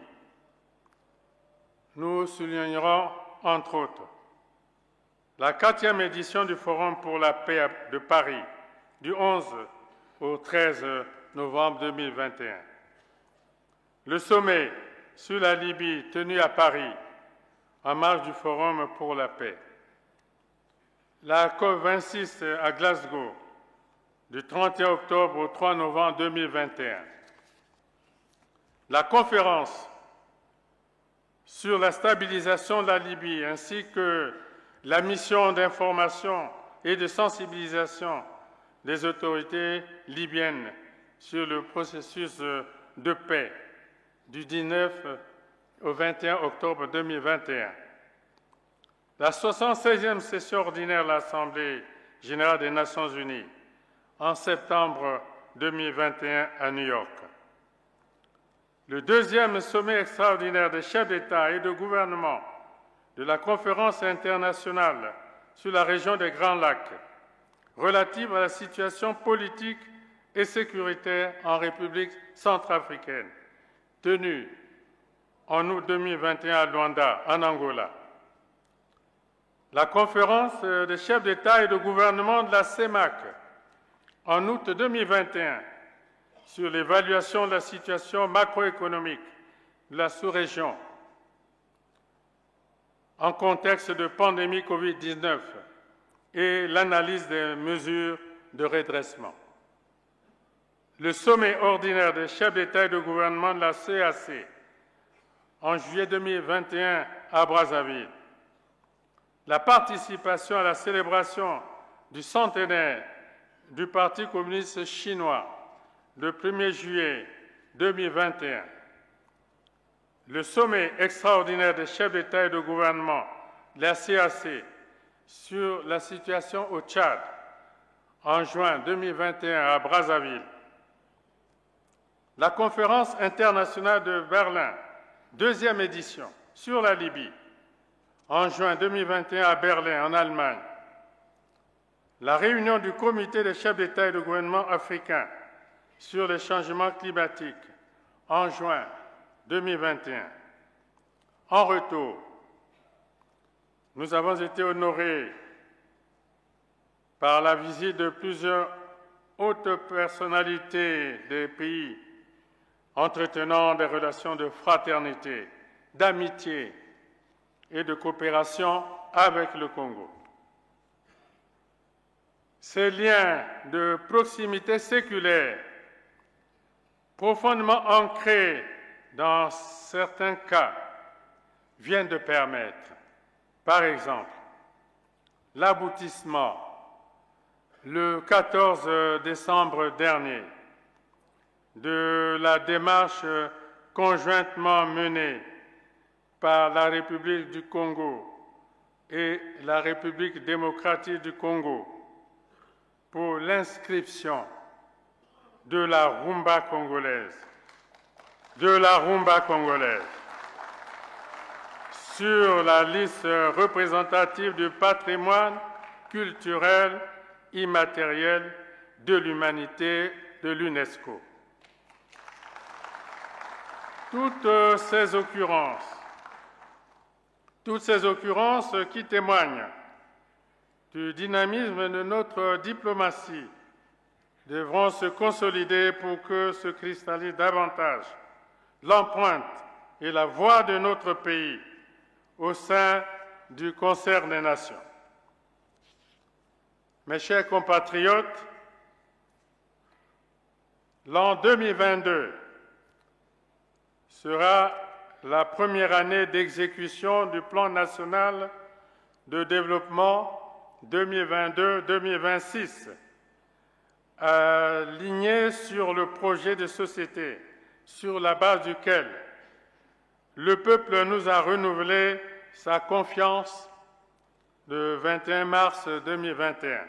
Nous soulignerons, entre autres, la 4e édition du Forum pour la paix de Paris, du 11 au 13 novembre 2021. Le sommet sur la Libye tenu à Paris, en marge du Forum pour la paix. La COP26 à Glasgow, du 31 octobre au 3 novembre 2021. La conférence sur la stabilisation de la Libye ainsi que la mission d'information et de sensibilisation des autorités libyennes sur le processus de paix du 19 au 21 octobre 2021. La 76e session ordinaire de l'Assemblée générale des Nations unies en septembre 2021 à New York. Le 2e sommet extraordinaire des chefs d'État et de gouvernement de la Conférence internationale sur la région des Grands Lacs relative à la situation politique et sécuritaire en République centrafricaine, tenue en août 2021 à Luanda, en Angola. La conférence des chefs d'État et de gouvernement de la CEMAC en août 2021 sur l'évaluation de la situation macroéconomique de la sous-région en contexte de pandémie Covid-19 et l'analyse des mesures de redressement. Le sommet ordinaire des chefs d'État et de gouvernement de la CAC en juillet 2021 à Brazzaville. La participation à la célébration du centenaire du Parti communiste chinois le 1er juillet 2021. Le sommet extraordinaire des chefs d'État et de gouvernement de la CAC sur la situation au Tchad en juin 2021 à Brazzaville. La conférence internationale de Berlin, deuxième édition, sur la Libye, en juin 2021 à Berlin, en Allemagne. La réunion du comité des chefs d'État et de gouvernement africains sur les changements climatiques, en juin 2021. En retour, nous avons été honorés par la visite de plusieurs hautes personnalités des pays entretenant des relations de fraternité, d'amitié et de coopération avec le Congo. Ces liens de proximité séculaire, profondément ancrés dans certains cas, viennent de permettre, par exemple, l'aboutissement le 14 décembre dernier de la démarche conjointement menée par la République du Congo et la République démocratique du Congo pour l'inscription de la rumba congolaise, sur la liste représentative du patrimoine culturel immatériel de l'humanité de l'UNESCO. Toutes ces occurrences qui témoignent du dynamisme de notre diplomatie devront se consolider pour que se cristallise davantage l'empreinte et la voix de notre pays au sein du concert des nations. Mes chers compatriotes, l'an 2022 sera la première année d'exécution du plan national de développement 2022-2026, aligné sur le projet de société sur la base duquel le peuple nous a renouvelé sa confiance le 21 mars 2021.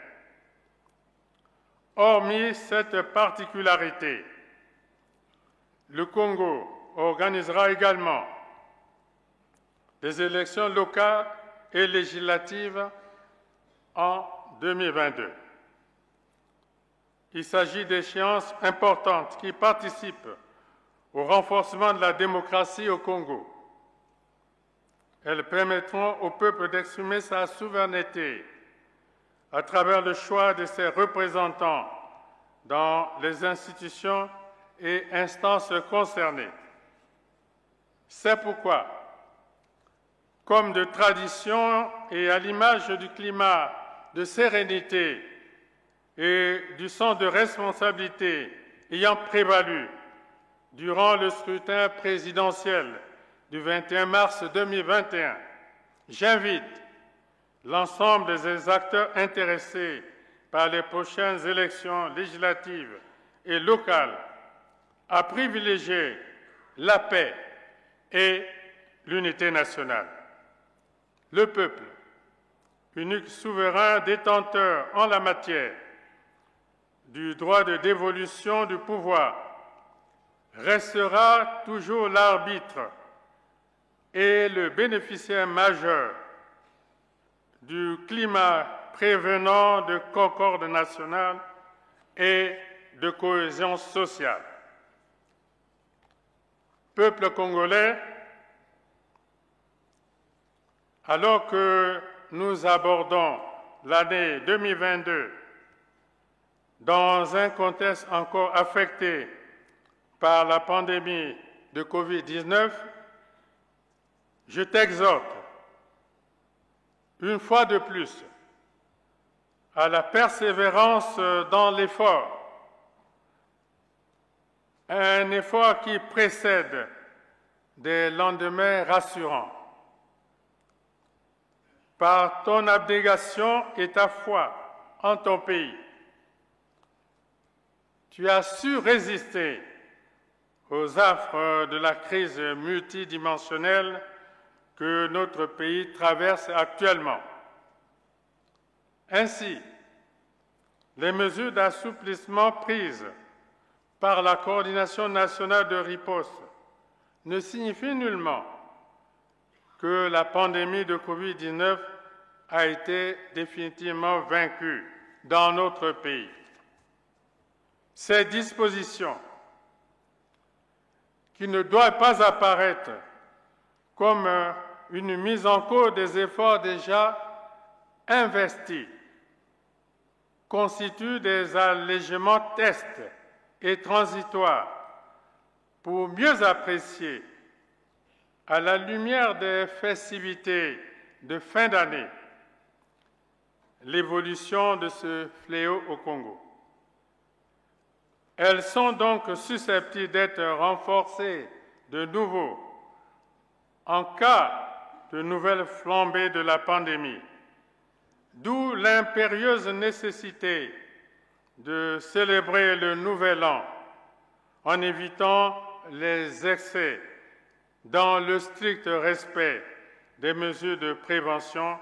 Hormis cette particularité, le Congo organisera également des élections locales et législatives en 2022. Il s'agit d'échéances importantes qui participent au renforcement de la démocratie au Congo. Elles permettront au peuple d'exprimer sa souveraineté à travers le choix de ses représentants dans les institutions et instances concernées. C'est pourquoi, comme de tradition et à l'image du climat de sérénité et du sens de responsabilité ayant prévalu durant le scrutin présidentiel du 21 mars 2021, j'invite l'ensemble des acteurs intéressés par les prochaines élections législatives et locales à privilégier la paix et l'unité nationale. Le peuple, unique souverain détenteur en la matière du droit de dévolution du pouvoir, restera toujours l'arbitre et le bénéficiaire majeur du climat prévenant de concorde nationale et de cohésion sociale. Peuple congolais, alors que nous abordons l'année 2022 dans un contexte encore affecté par la pandémie de Covid-19, je t'exhorte une fois de plus à la persévérance dans l'effort, un effort qui précède des lendemains rassurants. Par ton abnégation et ta foi en ton pays, tu as su résister aux affres de la crise multidimensionnelle que notre pays traverse actuellement. Ainsi, les mesures d'assouplissement prises par la Coordination nationale de riposte ne signifient nullement que la pandémie de Covid-19 a été définitivement vaincue dans notre pays. Ces dispositions, qui ne doivent pas apparaître comme une mise en cause des efforts déjà investis, constituent des allègements tests et transitoires pour mieux apprécier, à la lumière des festivités de fin d'année, l'évolution de ce fléau au Congo. Elles sont donc susceptibles d'être renforcées de nouveau en cas de nouvelle flambée de la pandémie, d'où l'impérieuse nécessité de célébrer le Nouvel An en évitant les excès dans le strict respect des mesures de prévention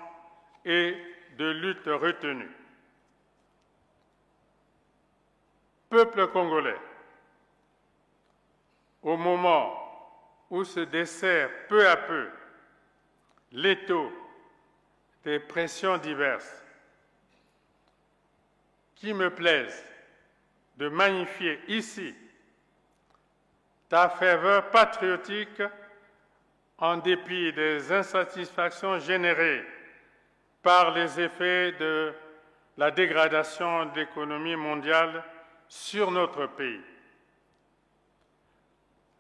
et de lutte retenues. Peuple congolais, au moment où se dessert peu à peu l'étau des pressions diverses, qui me plaise de magnifier ici ta ferveur patriotique en dépit des insatisfactions générées par les effets de la dégradation de l'économie mondiale sur notre pays.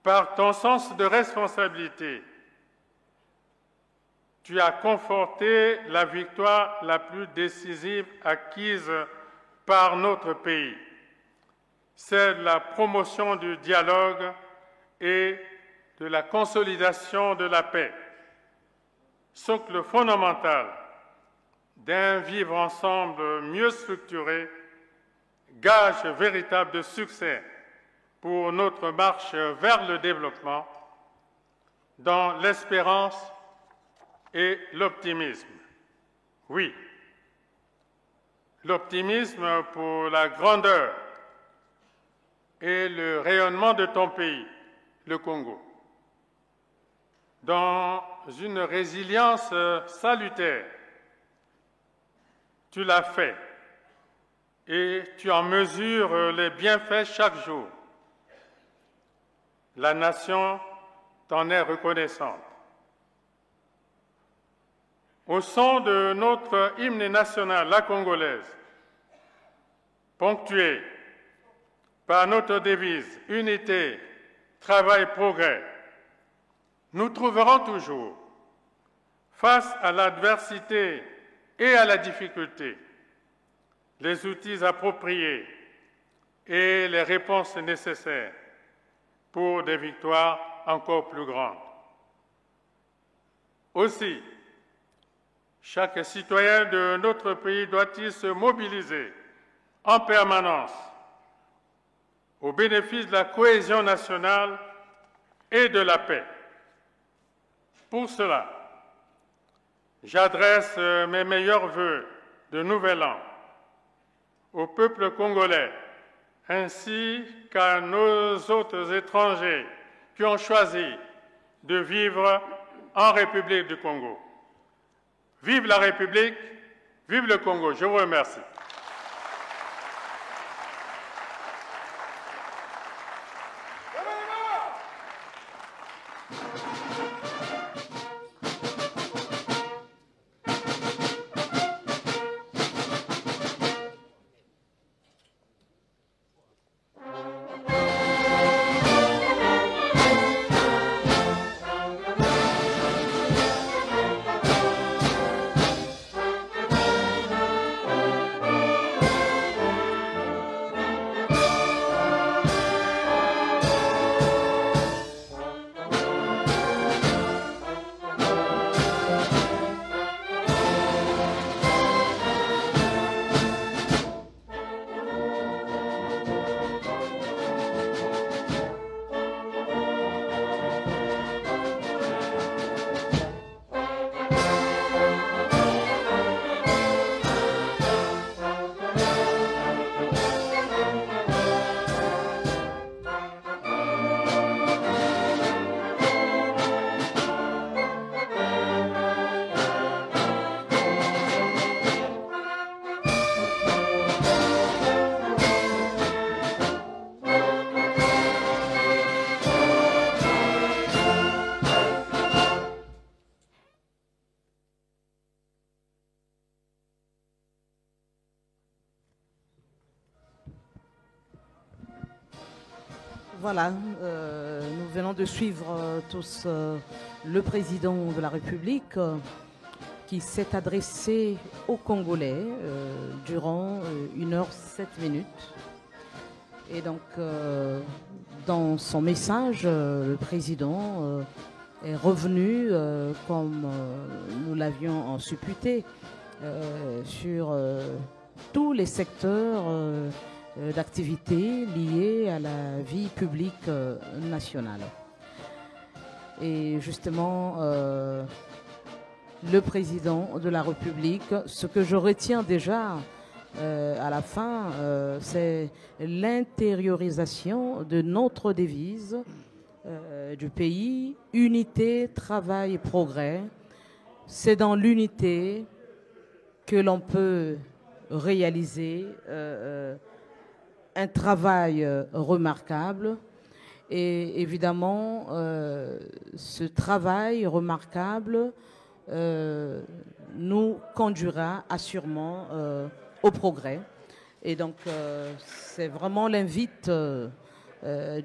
Par ton sens de responsabilité, tu as conforté la victoire la plus décisive acquise par notre pays, c'est la promotion du dialogue et de la consolidation de la paix, socle fondamental d'un vivre ensemble mieux structuré, gage véritable de succès pour notre marche vers le développement, dans l'espérance et l'optimisme. Oui, l'optimisme pour la grandeur et le rayonnement de ton pays, le Congo, dans une résilience salutaire. Tu l'as fait et tu en mesures les bienfaits chaque jour. La nation t'en est reconnaissante. Au son de notre hymne national, la congolaise, ponctué par notre devise « Unité, travail, progrès », nous trouverons toujours, face à l'adversité et à la difficulté, les outils appropriés et les réponses nécessaires pour des victoires encore plus grandes. Aussi, chaque citoyen de notre pays doit-il se mobiliser en permanence au bénéfice de la cohésion nationale et de la paix. Pour cela, j'adresse mes meilleurs vœux de Nouvel An au peuple congolais ainsi qu'à nos autres étrangers qui ont choisi de vivre en République du Congo. Vive la République, vive le Congo. Je vous remercie. Voilà, nous venons de suivre tous le président de la République qui s'est adressé aux Congolais durant 1h07. Et donc, dans son message, le président est revenu, comme nous l'avions supputé, sur tous les secteurs d'activité liées à la vie publique nationale. Et justement, le président de la République, ce que je retiens déjà à la fin, c'est l'intériorisation de notre devise du pays, unité, travail et progrès. C'est dans l'unité que l'on peut réaliser un travail remarquable. Et évidemment, ce travail remarquable nous conduira assurément au progrès. Et donc, c'est vraiment l'invite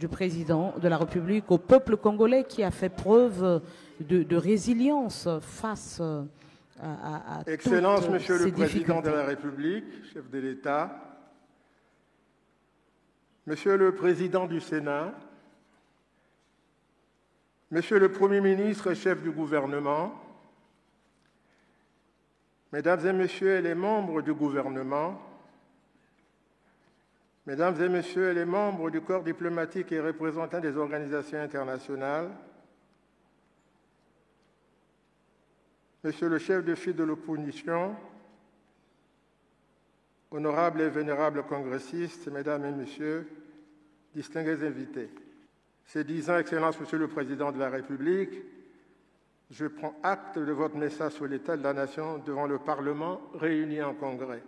du président de la République au peuple congolais qui a fait preuve de résilience face à Excellence, toutes Monsieur ces le Président difficultés. de la République, chef de l'État, Monsieur le Président du Sénat, Monsieur le Premier ministre, chef du gouvernement, Mesdames et Messieurs les membres du gouvernement, Mesdames et Messieurs les membres du corps diplomatique et représentants des organisations internationales, Monsieur le chef de file de l'opposition, honorables et vénérables congressistes, Mesdames et Messieurs, distingués invités. Ces 10 ans, Excellence, Monsieur le Président de la République, je prends acte de votre message sur l'état de la nation devant le Parlement réuni en congrès.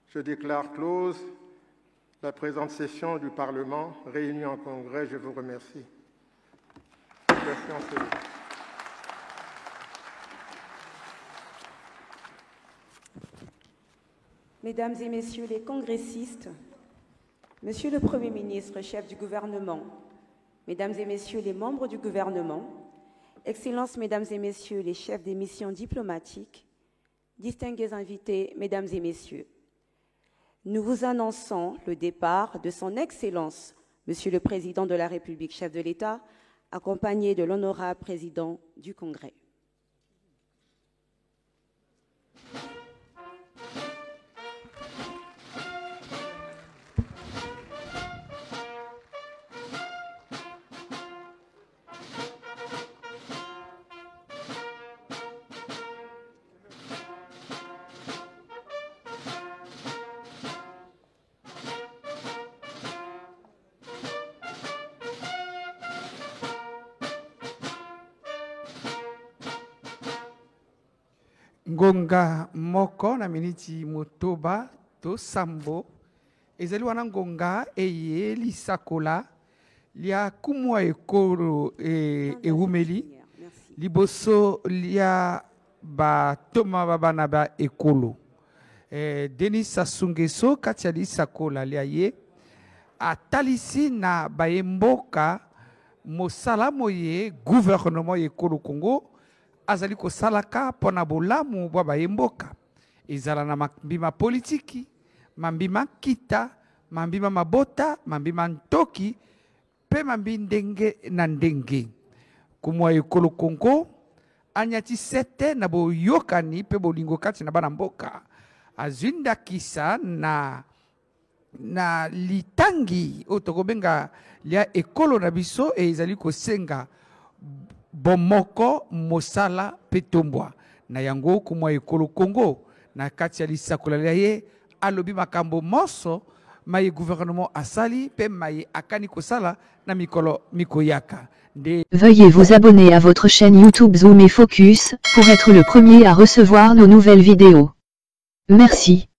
Je déclare close la présente session du Parlement réuni en congrès. Je vous remercie. Merci en cela. Mesdames et Messieurs les congressistes, Monsieur le Premier ministre, chef du gouvernement, Mesdames et Messieurs les membres du gouvernement, Excellences, Mesdames et Messieurs les chefs des missions diplomatiques, distingués invités, Mesdames et Messieurs, nous vous annonçons le départ de Son Excellence, Monsieur le Président de la République, chef de l'État, accompagné de l'honorable Président du Congrès. Ngonga moko na miniti motoba to sambo ezali wana ngonga eye lisakola lia kumwa ekolo ewumeli liboso lia batoma babana ba ekolo Denis Sassou Nguesso kati ya lisakola lia ye atalisi na bayemboka mosala moye gouvernement ekolo Congo azali ko salaka pona bolamu bwa bayemboka ezala na mambima politiki mambima kita mambima mabota mambima ntoki pe mambi ndenge na ndenge kumwa ekolo Congo anyati sete na boyokani pe bolingo kati na bana mboka azinda kisa na litangi otokobenga lia ekolo na biso ezali ko senga bomoko mosala petombwa na yango kumwa ekolo Congo na kati ya lisakola ye alobi makambo moso maye gouvernement asali pe maye akani kosala na mikolo mikoyaka. Veuillez vous abonner à votre chaîne YouTube Zoom et Focus pour être le premier à recevoir nos nouvelles vidéos. Merci.